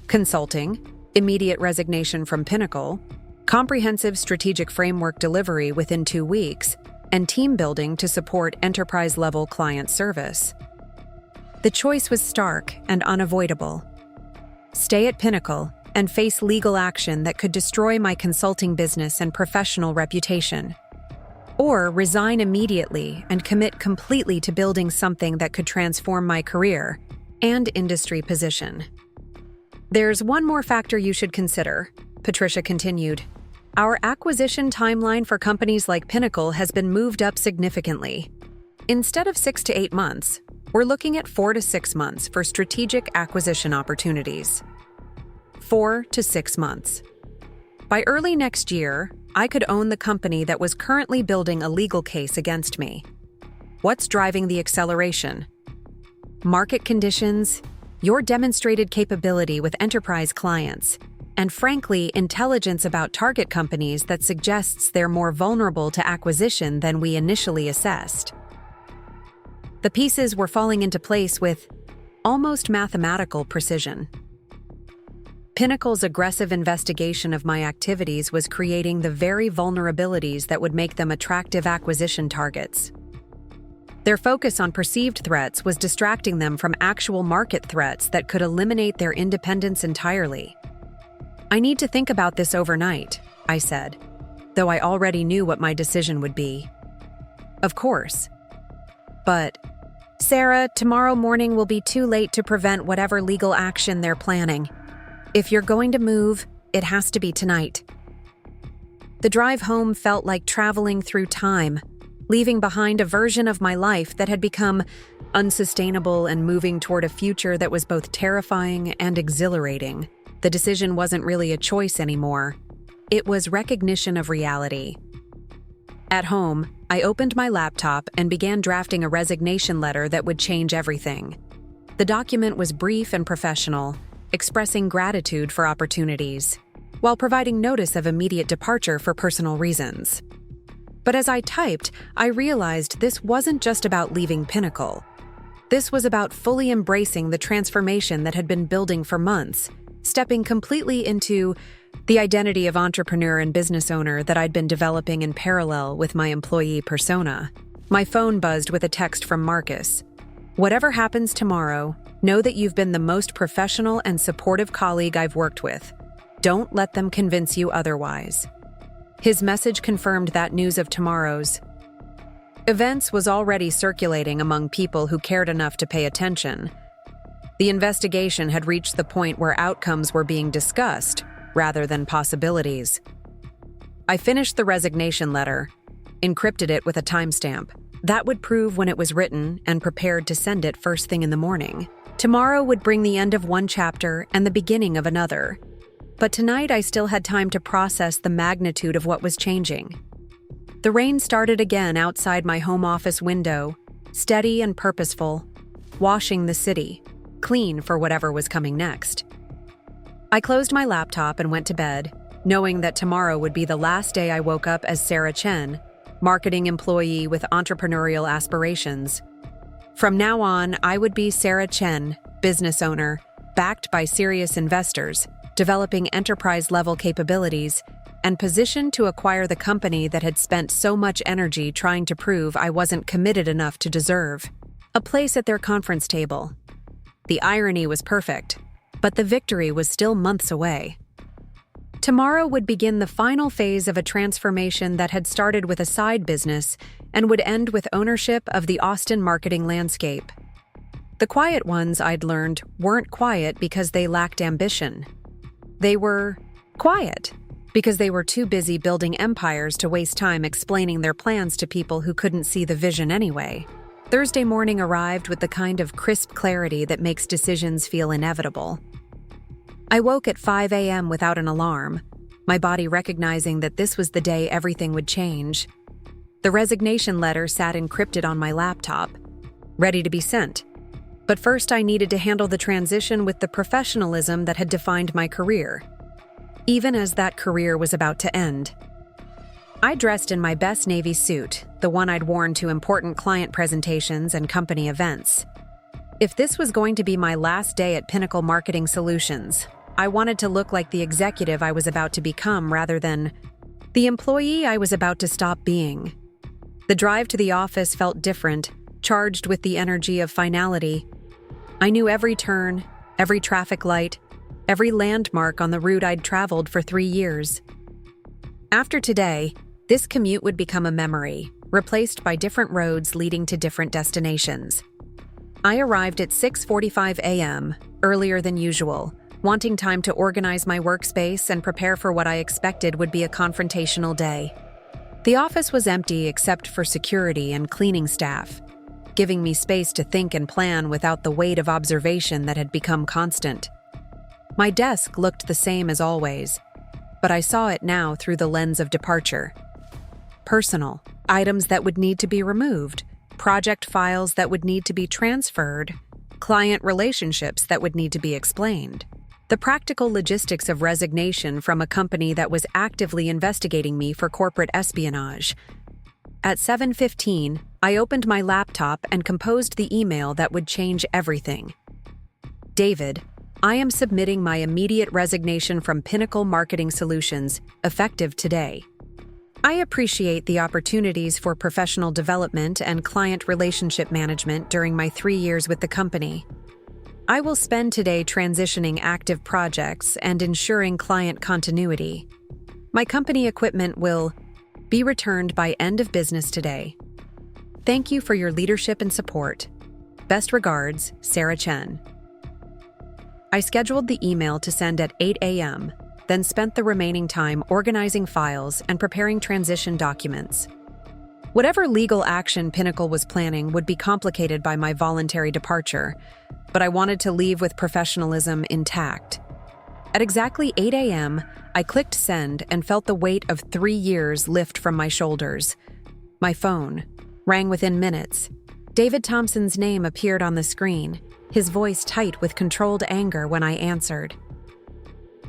Consulting, immediate resignation from Pinnacle, comprehensive strategic framework delivery within 2 weeks, and team building to support enterprise-level client service. The choice was stark and unavoidable. Stay at Pinnacle and face legal action that could destroy my consulting business and professional reputation. Or resign immediately and commit completely to building something that could transform my career and industry position. There's one more factor you should consider, Patricia continued. Our acquisition timeline for companies like Pinnacle has been moved up significantly. Instead of 6 to 8 months, we're looking at 4 to 6 months for strategic acquisition opportunities. 4 to 6 months. By early next year, I could own the company that was currently building a legal case against me. What's driving the acceleration? Market conditions, your demonstrated capability with enterprise clients, and frankly, intelligence about target companies that suggests they're more vulnerable to acquisition than we initially assessed. The pieces were falling into place with almost mathematical precision. Pinnacle's aggressive investigation of my activities was creating the very vulnerabilities that would make them attractive acquisition targets. Their focus on perceived threats was distracting them from actual market threats that could eliminate their independence entirely. I need to think about this overnight, I said, though I already knew what my decision would be. Of course. But, Sarah, tomorrow morning will be too late to prevent whatever legal action they're planning. If you're going to move, it has to be tonight. The drive home felt like traveling through time, leaving behind a version of my life that had become unsustainable and moving toward a future that was both terrifying and exhilarating. The decision wasn't really a choice anymore. It was recognition of reality. At home, I opened my laptop and began drafting a resignation letter that would change everything. The document was brief and professional, expressing gratitude for opportunities, while providing notice of immediate departure for personal reasons. But as I typed, I realized this wasn't just about leaving Pinnacle. This was about fully embracing the transformation that had been building for months, stepping completely into the identity of entrepreneur and business owner that I'd been developing in parallel with my employee persona. My phone buzzed with a text from Marcus. Whatever happens tomorrow, know that you've been the most professional and supportive colleague I've worked with. Don't let them convince you otherwise. His message confirmed that news of tomorrow's events was already circulating among people who cared enough to pay attention. The investigation had reached the point where outcomes were being discussed, rather than possibilities. I finished the resignation letter, encrypted it with a timestamp. That would prove when it was written and prepared to send it first thing in the morning. Tomorrow would bring the end of one chapter and the beginning of another. But tonight I still had time to process the magnitude of what was changing. The rain started again outside my home office window, steady and purposeful, washing the city, clean for whatever was coming next. I closed my laptop and went to bed, knowing that tomorrow would be the last day I woke up as Sarah Chen, marketing employee with entrepreneurial aspirations. From now on, I would be Sarah Chen, business owner, backed by serious investors, developing enterprise-level capabilities, and positioned to acquire the company that had spent so much energy trying to prove I wasn't committed enough to deserve a place at their conference table. The irony was perfect, but the victory was still months away. Tomorrow would begin the final phase of a transformation that had started with a side business and would end with ownership of the Austin marketing landscape. The quiet ones, I'd learned, weren't quiet because they lacked ambition. They were quiet because they were too busy building empires to waste time explaining their plans to people who couldn't see the vision anyway. Thursday morning arrived with the kind of crisp clarity that makes decisions feel inevitable. I woke at 5 a.m. without an alarm, my body recognizing that this was the day everything would change. The resignation letter sat encrypted on my laptop, ready to be sent. But first I needed to handle the transition with the professionalism that had defined my career, even as that career was about to end. I dressed in my best navy suit, the one I'd worn to important client presentations and company events. If this was going to be my last day at Pinnacle Marketing Solutions, I wanted to look like the executive I was about to become rather than the employee I was about to stop being. The drive to the office felt different, charged with the energy of finality. I knew every turn, every traffic light, every landmark on the route I'd traveled for 3 years. After today, this commute would become a memory, replaced by different roads leading to different destinations. I arrived at 6:45 a.m., earlier than usual, wanting time to organize my workspace and prepare for what I expected would be a confrontational day. The office was empty except for security and cleaning staff, giving me space to think and plan without the weight of observation that had become constant. My desk looked the same as always, but I saw it now through the lens of departure. Personal, items that would need to be removed, project files that would need to be transferred, client relationships that would need to be explained. The practical logistics of resignation from a company that was actively investigating me for corporate espionage. At 7:15, I opened my laptop and composed the email that would change everything. David, I am submitting my immediate resignation from Pinnacle Marketing Solutions, effective today. I appreciate the opportunities for professional development and client relationship management during my 3 years with the company. I will spend today transitioning active projects and ensuring client continuity. My company equipment will be returned by end of business today. Thank you for your leadership and support. Best regards, Sarah Chen. I scheduled the email to send at 8 a.m., then spent the remaining time organizing files and preparing transition documents. Whatever legal action Pinnacle was planning would be complicated by my voluntary departure, but I wanted to leave with professionalism intact. At exactly 8 a.m., I clicked send and felt the weight of 3 years lift from my shoulders. My phone rang within minutes. David Thompson's name appeared on the screen, his voice tight with controlled anger when I answered.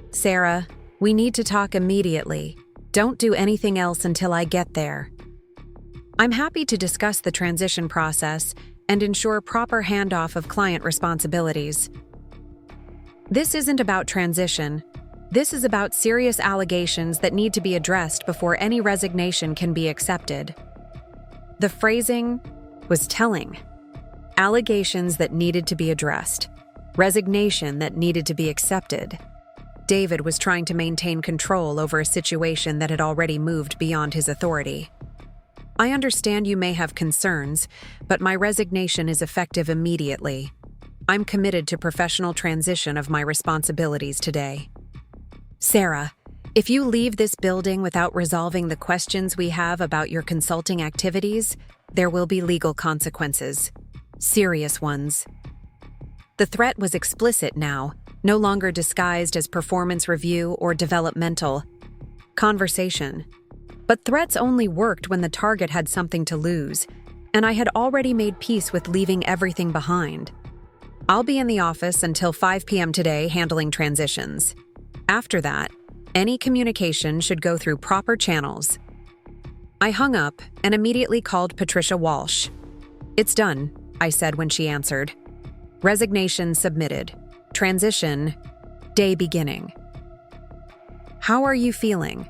Sarah, we need to talk immediately. Don't do anything else until I get there. I'm happy to discuss the transition process and ensure proper handoff of client responsibilities. This isn't about transition. This is about serious allegations that need to be addressed before any resignation can be accepted. The phrasing was telling. Allegations that needed to be addressed. Resignation that needed to be accepted. David was trying to maintain control over a situation that had already moved beyond his authority. I understand you may have concerns, but my resignation is effective immediately. I'm committed to professional transition of my responsibilities today. Sarah, if you leave this building without resolving the questions we have about your consulting activities, there will be legal consequences. Serious ones. The threat was explicit now, no longer disguised as performance review or developmental conversation. But threats only worked when the target had something to lose, and I had already made peace with leaving everything behind. I'll be in the office until 5 p.m. today handling transitions. After that, any communication should go through proper channels. I hung up and immediately called Patricia Walsh. It's done, I said when she answered. Resignation submitted. Transition, day beginning. How are you feeling?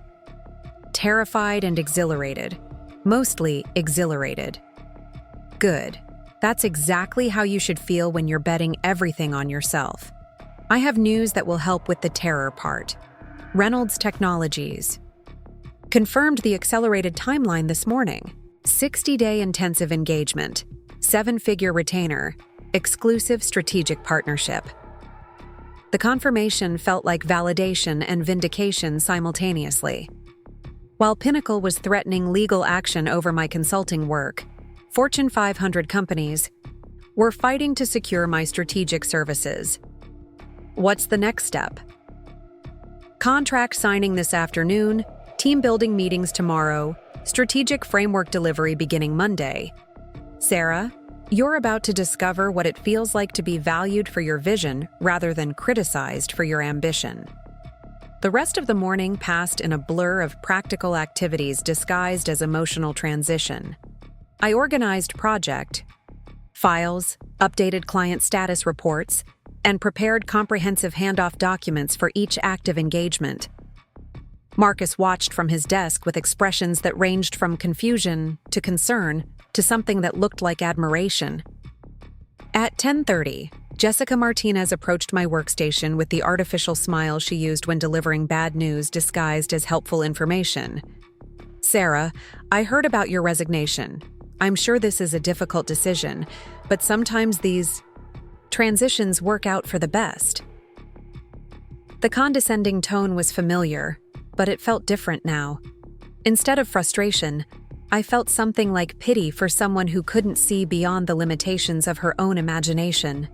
Terrified and exhilarated. Mostly exhilarated. Good. That's exactly how you should feel when you're betting everything on yourself. I have news that will help with the terror part. Reynolds Technologies confirmed the accelerated timeline this morning. 60-day intensive engagement, 7-figure retainer, exclusive strategic partnership. The confirmation felt like validation and vindication simultaneously. While Pinnacle was threatening legal action over my consulting work, Fortune 500 companies were fighting to secure my strategic services. What's the next step? Contract signing this afternoon, team building meetings tomorrow, strategic framework delivery beginning Monday. Sarah, you're about to discover what it feels like to be valued for your vision rather than criticized for your ambition. The rest of the morning passed in a blur of practical activities disguised as emotional transition. I organized project files, updated client status reports, and prepared comprehensive handoff documents for each active engagement. Marcus watched from his desk with expressions that ranged from confusion to concern to something that looked like admiration. At 10:30, Jessica Martinez approached my workstation with the artificial smile she used when delivering bad news disguised as helpful information. Sarah, I heard about your resignation. I'm sure this is a difficult decision, but sometimes these transitions work out for the best. The condescending tone was familiar, but it felt different now. Instead of frustration, I felt something like pity for someone who couldn't see beyond the limitations of her own imagination.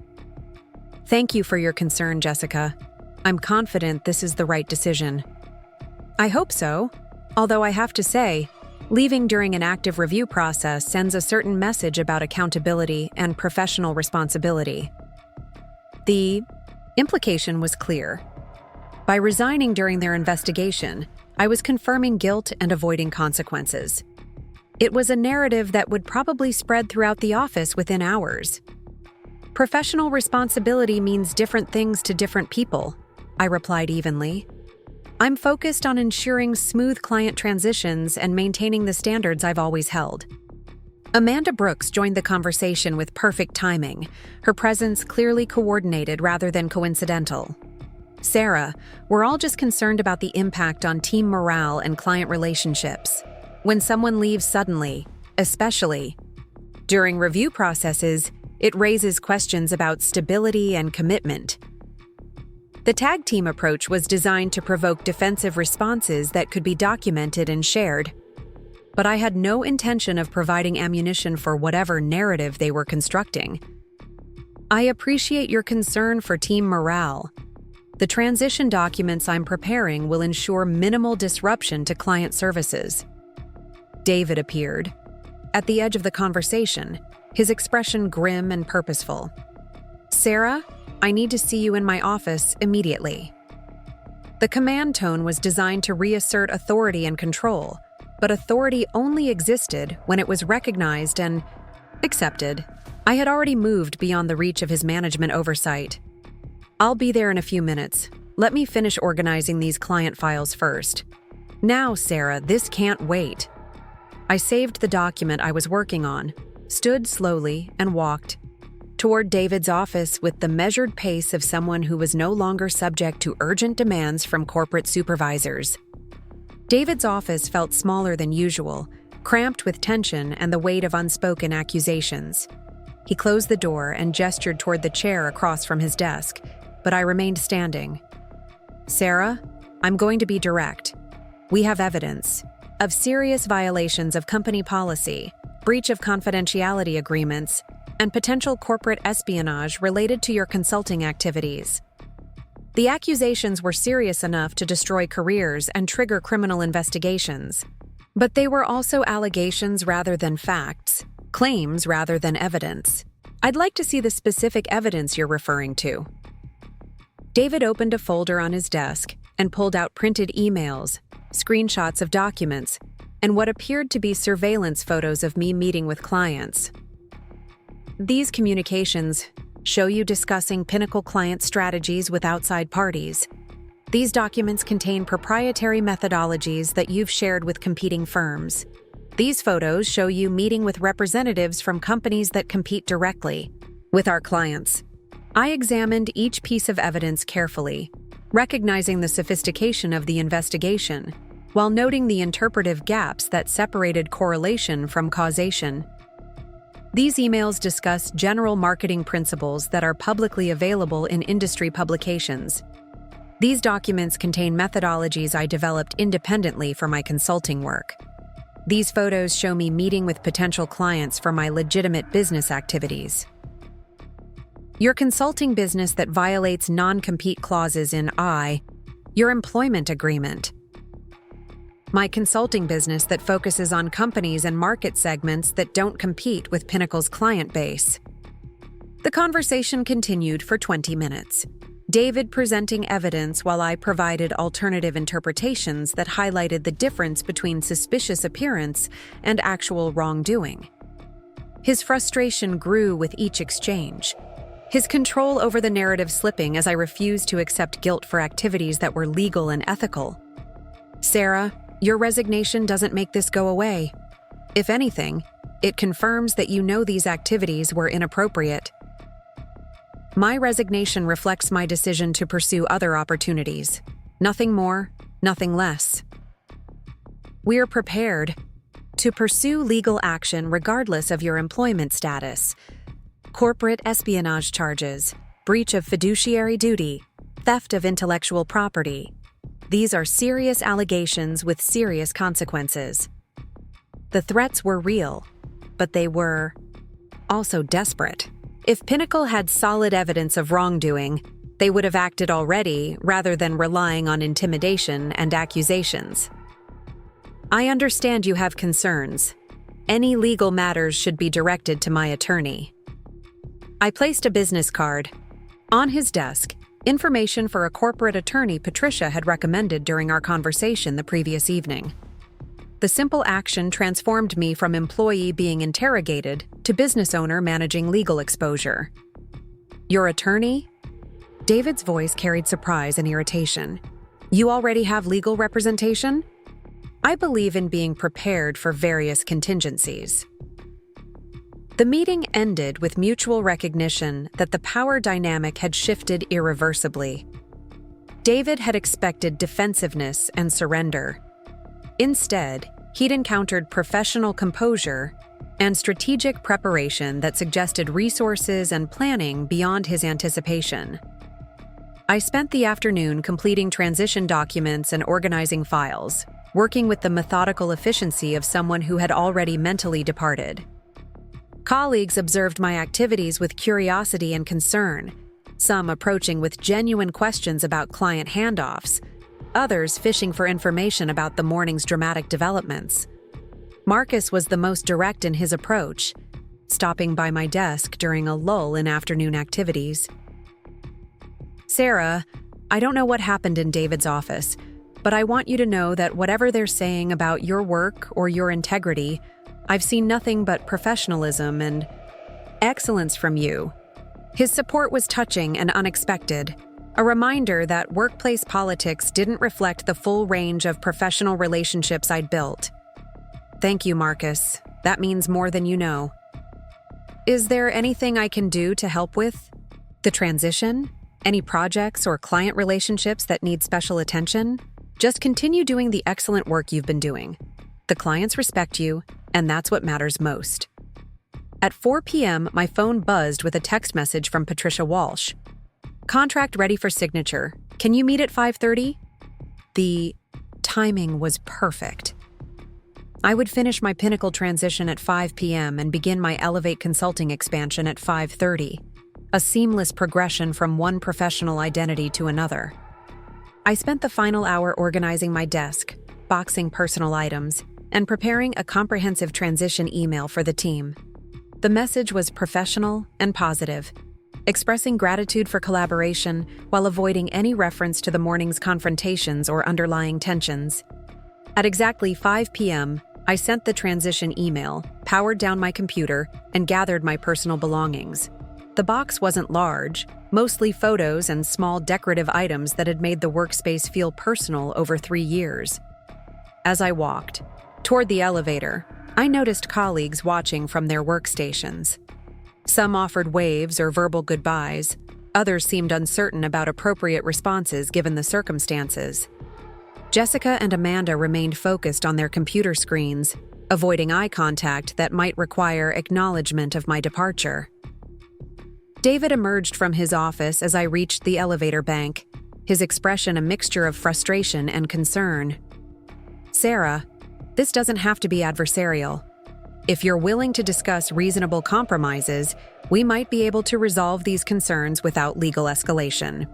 Thank you for your concern, Jessica. I'm confident this is the right decision. I hope so, although I have to say, leaving during an active review process sends a certain message about accountability and professional responsibility. The implication was clear. By resigning during their investigation, I was confirming guilt and avoiding consequences. It was a narrative that would probably spread throughout the office within hours. Professional responsibility means different things to different people, I replied evenly. I'm focused on ensuring smooth client transitions and maintaining the standards I've always held. Amanda Brooks joined the conversation with perfect timing, her presence clearly coordinated rather than coincidental. Sarah, we're all just concerned about the impact on team morale and client relationships. When someone leaves suddenly, especially during review processes, it raises questions about stability and commitment. The tag team approach was designed to provoke defensive responses that could be documented and shared. But I had no intention of providing ammunition for whatever narrative they were constructing. I appreciate your concern for team morale. The transition documents I'm preparing will ensure minimal disruption to client services. David appeared. At the edge of the conversation, his expression grim and purposeful. Sarah, I need to see you in my office immediately. The command tone was designed to reassert authority and control, but authority only existed when it was recognized and accepted. I had already moved beyond the reach of his management oversight. I'll be there in a few minutes. Let me finish organizing these client files first. Now, Sarah, this can't wait. I saved the document I was working on, stood slowly, and walked toward David's office with the measured pace of someone who was no longer subject to urgent demands from corporate supervisors. David's office felt smaller than usual, cramped with tension and the weight of unspoken accusations. He closed the door and gestured toward the chair across from his desk, but I remained standing. Sarah, I'm going to be direct. We have evidence of serious violations of company policy, breach of confidentiality agreements, and potential corporate espionage related to your consulting activities. The accusations were serious enough to destroy careers and trigger criminal investigations. But they were also allegations rather than facts, claims rather than evidence. I'd like to see the specific evidence you're referring to. David opened a folder on his desk and pulled out printed emails, screenshots of documents, and what appeared to be surveillance photos of me meeting with clients. These communications show you discussing Pinnacle client strategies with outside parties. These documents contain proprietary methodologies that you've shared with competing firms. These photos show you meeting with representatives from companies that compete directly with our clients. I examined each piece of evidence carefully, recognizing the sophistication of the investigation, while noting the interpretive gaps that separated correlation from causation. These emails discuss general marketing principles that are publicly available in industry publications. These documents contain methodologies I developed independently for my consulting work. These photos show me meeting with potential clients for my legitimate business activities. Your consulting business that violates non-compete clauses in your employment agreement. My consulting business that focuses on companies and market segments that don't compete with Pinnacle's client base. The conversation continued for 20 minutes. David presenting evidence while I provided alternative interpretations that highlighted the difference between suspicious appearance and actual wrongdoing. His frustration grew with each exchange, his control over the narrative slipping as I refused to accept guilt for activities that were legal and ethical. Sarah, your resignation doesn't make this go away. If anything, it confirms that you know these activities were inappropriate. My resignation reflects my decision to pursue other opportunities. Nothing more, nothing less. We are prepared to pursue legal action regardless of your employment status. Corporate espionage charges, breach of fiduciary duty, theft of intellectual property. These are serious allegations with serious consequences. The threats were real, but they were also desperate. If Pinnacle had solid evidence of wrongdoing, they would have acted already rather than relying on intimidation and accusations. I understand you have concerns. Any legal matters should be directed to my attorney. I placed a business card. On his desk, information for a corporate attorney Patricia had recommended during our conversation the previous evening. The simple action transformed me from employee being interrogated to business owner managing legal exposure. Your attorney? David's voice carried surprise and irritation. You already have legal representation? I believe in being prepared for various contingencies. The meeting ended with mutual recognition that the power dynamic had shifted irreversibly. David had expected defensiveness and surrender. Instead, he'd encountered professional composure and strategic preparation that suggested resources and planning beyond his anticipation. I spent the afternoon completing transition documents and organizing files, working with the methodical efficiency of someone who had already mentally departed. Colleagues observed my activities with curiosity and concern, some approaching with genuine questions about client handoffs, others fishing for information about the morning's dramatic developments. Marcus was the most direct in his approach, stopping by my desk during a lull in afternoon activities. Sarah, I don't know what happened in David's office, but I want you to know that whatever they're saying about your work or your integrity, I've seen nothing but professionalism and excellence from you. His support was touching and unexpected, a reminder that workplace politics didn't reflect the full range of professional relationships I'd built. Thank you, Marcus. That means more than you know. Is there anything I can do to help with the transition? Any projects or client relationships that need special attention? Just continue doing the excellent work you've been doing. The clients respect you, and that's what matters most. At 4 p.m., my phone buzzed with a text message from Patricia Walsh. Contract ready for signature. Can you meet at 5:30? The timing was perfect. I would finish my Pinnacle transition at 5 p.m. and begin my Elevate Consulting expansion at 5:30, a seamless progression from one professional identity to another. I spent the final hour organizing my desk, boxing personal items, and preparing a comprehensive transition email for the team. The message was professional and positive, expressing gratitude for collaboration while avoiding any reference to the morning's confrontations or underlying tensions. At exactly 5 p.m., I sent the transition email, powered down my computer, and gathered my personal belongings. The box wasn't large, mostly photos and small decorative items that had made the workspace feel personal over 3 years. As I walked toward the elevator, I noticed colleagues watching from their workstations. Some offered waves or verbal goodbyes. Others seemed uncertain about appropriate responses given the circumstances. Jessica and Amanda remained focused on their computer screens, avoiding eye contact that might require acknowledgement of my departure. David emerged from his office as I reached the elevator bank, his expression a mixture of frustration and concern. "Sarah, this doesn't have to be adversarial. If you're willing to discuss reasonable compromises, we might be able to resolve these concerns without legal escalation."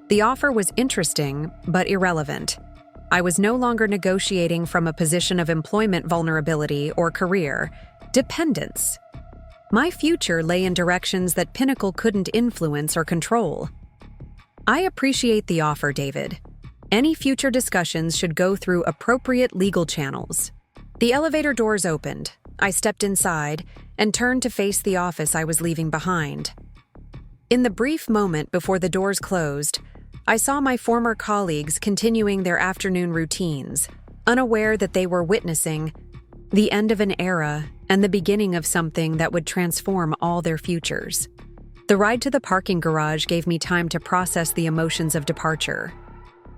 The offer was interesting, but irrelevant. I was no longer negotiating from a position of employment vulnerability or career dependence. My future lay in directions that Pinnacle couldn't influence or control. "I appreciate the offer, David. Any future discussions should go through appropriate legal channels." The elevator doors opened. I stepped inside and turned to face the office I was leaving behind. In the brief moment before the doors closed, I saw my former colleagues continuing their afternoon routines, unaware that they were witnessing the end of an era and the beginning of something that would transform all their futures. The ride to the parking garage gave me time to process the emotions of departure.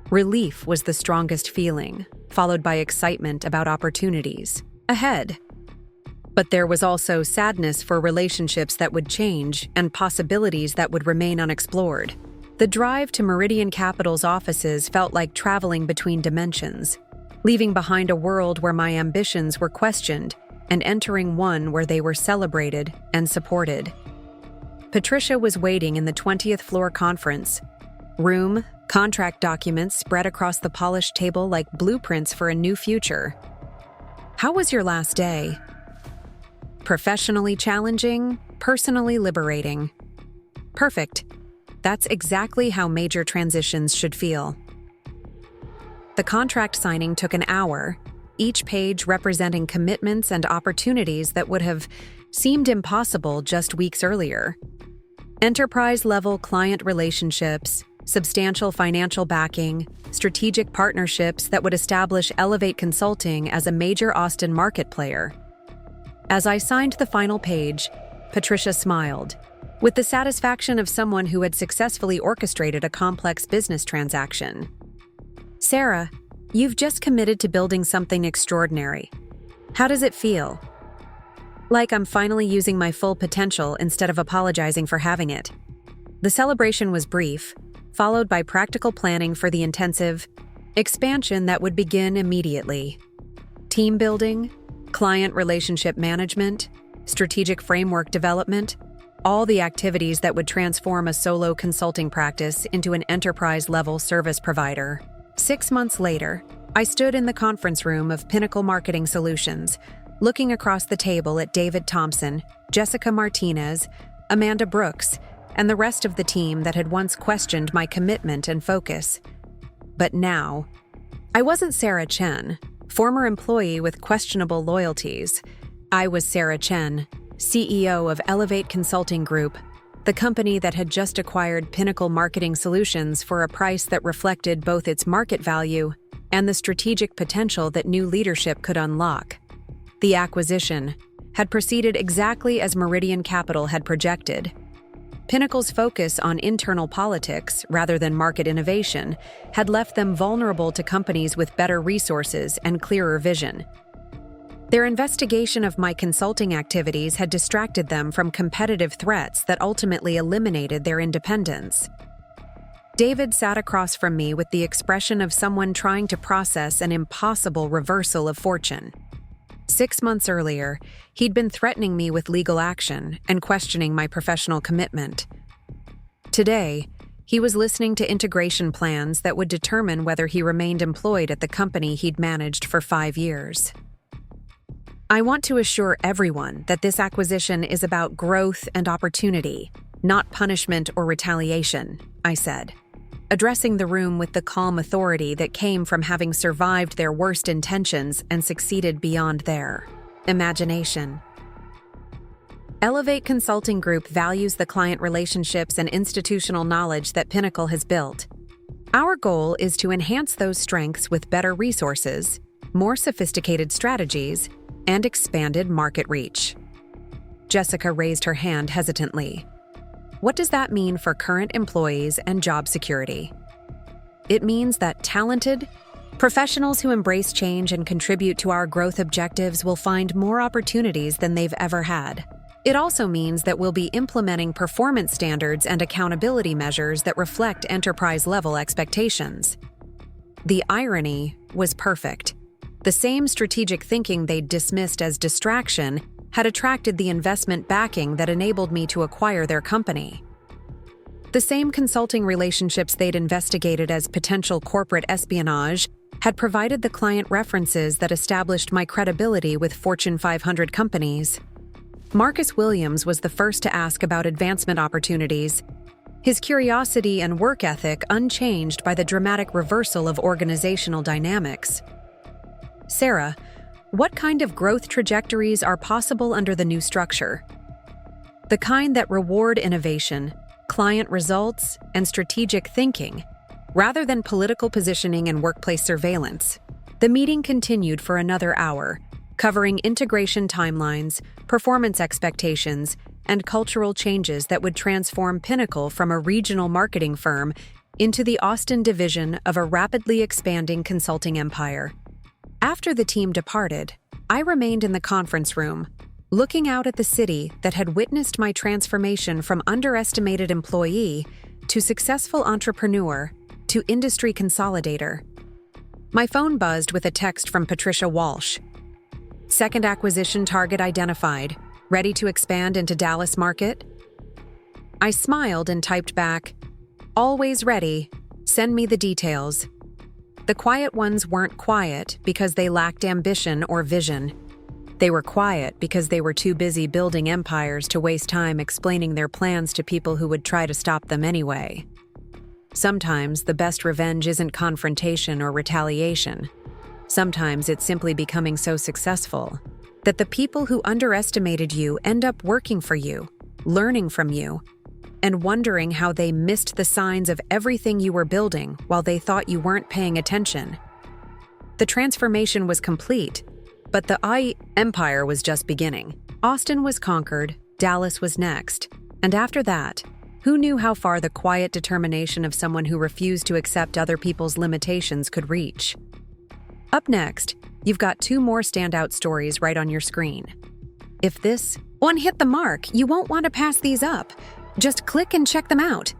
Relief was the strongest feeling, followed by excitement about opportunities ahead. But there was also sadness for relationships that would change and possibilities that would remain unexplored. The drive to Meridian Capital's offices felt like traveling between dimensions, leaving behind a world where my ambitions were questioned and entering one where they were celebrated and supported. Patricia was waiting in the 20th floor conference room, contract documents spread across the polished table like blueprints for a new future. "How was your last day?" "Professionally challenging, personally liberating." "Perfect. That's exactly how major transitions should feel." The contract signing took an hour, each page representing commitments and opportunities that would have seemed impossible just weeks earlier. Enterprise-level client relationships, substantial financial backing, strategic partnerships that would establish Elevate Consulting as a major Austin market player. As I signed the final page, Patricia smiled, with the satisfaction of someone who had successfully orchestrated a complex business transaction. "Sarah, you've just committed to building something extraordinary. How does it feel?" "Like I'm finally using my full potential instead of apologizing for having it." The celebration was brief, followed by practical planning for the intensive expansion that would begin immediately. Team building, client relationship management, strategic framework development, all the activities that would transform a solo consulting practice into an enterprise-level service provider. 6 months later, I stood in the conference room of Pinnacle Marketing Solutions, looking across the table at David Thompson, Jessica Martinez, Amanda Brooks, and the rest of the team that had once questioned my commitment and focus. But now, I wasn't Sarah Chen, former employee with questionable loyalties. I was Sarah Chen, CEO of Elevate Consulting Group, the company that had just acquired Pinnacle Marketing Solutions for a price that reflected both its market value and the strategic potential that new leadership could unlock. The acquisition had proceeded exactly as Meridian Capital had projected. Pinnacle's focus on internal politics rather than market innovation had left them vulnerable to companies with better resources and clearer vision. Their investigation of my consulting activities had distracted them from competitive threats that ultimately eliminated their independence. David sat across from me with the expression of someone trying to process an impossible reversal of fortune. 6 months earlier, he'd been threatening me with legal action and questioning my professional commitment. Today, he was listening to integration plans that would determine whether he remained employed at the company he'd managed for 5 years. "I want to assure everyone that this acquisition is about growth and opportunity, not punishment or retaliation," I said, addressing the room with the calm authority that came from having survived their worst intentions and succeeded beyond their imagination. Elevate Consulting Group values the client relationships and institutional knowledge that Pinnacle has built. Our goal is to enhance those strengths with better resources, more sophisticated strategies, and expanded market reach. Jessica raised her hand hesitantly. What does that mean for current employees and job security? It means that talented professionals who embrace change and contribute to our growth objectives will find more opportunities than they've ever had. It also means that we'll be implementing performance standards and accountability measures that reflect enterprise-level expectations. The irony was perfect. The same strategic thinking they'd dismissed as distraction had attracted the investment backing that enabled me to acquire their company. The same consulting relationships they'd investigated as potential corporate espionage had provided the client references that established my credibility with Fortune 500 companies. Marcus Williams was the first to ask about advancement opportunities, his curiosity and work ethic unchanged by the dramatic reversal of organizational dynamics. Sarah, what kind of growth trajectories are possible under the new structure? The kind that reward innovation, client results, and strategic thinking, rather than political positioning and workplace surveillance. The meeting continued for another hour, covering integration timelines, performance expectations, and cultural changes that would transform Pinnacle from a regional marketing firm into the Austin division of a rapidly expanding consulting empire. After the team departed, I remained in the conference room, looking out at the city that had witnessed my transformation from underestimated employee to successful entrepreneur to industry consolidator. My phone buzzed with a text from Patricia Walsh. Second acquisition target identified. Ready to expand into Dallas market? I smiled and typed back, "Always ready. Send me the details." The quiet ones weren't quiet because they lacked ambition or vision. They were quiet because they were too busy building empires to waste time explaining their plans to people who would try to stop them anyway. Sometimes the best revenge isn't confrontation or retaliation. Sometimes it's simply becoming so successful that the people who underestimated you end up working for you, learning from you, and wondering how they missed the signs of everything you were building while they thought you weren't paying attention. The transformation was complete, but the empire was just beginning. Austin was conquered, Dallas was next, and after that, who knew how far the quiet determination of someone who refused to accept other people's limitations could reach? Up next, you've got 2 more standout stories right on your screen. If this one hit the mark, you won't want to pass these up. Just click and check them out.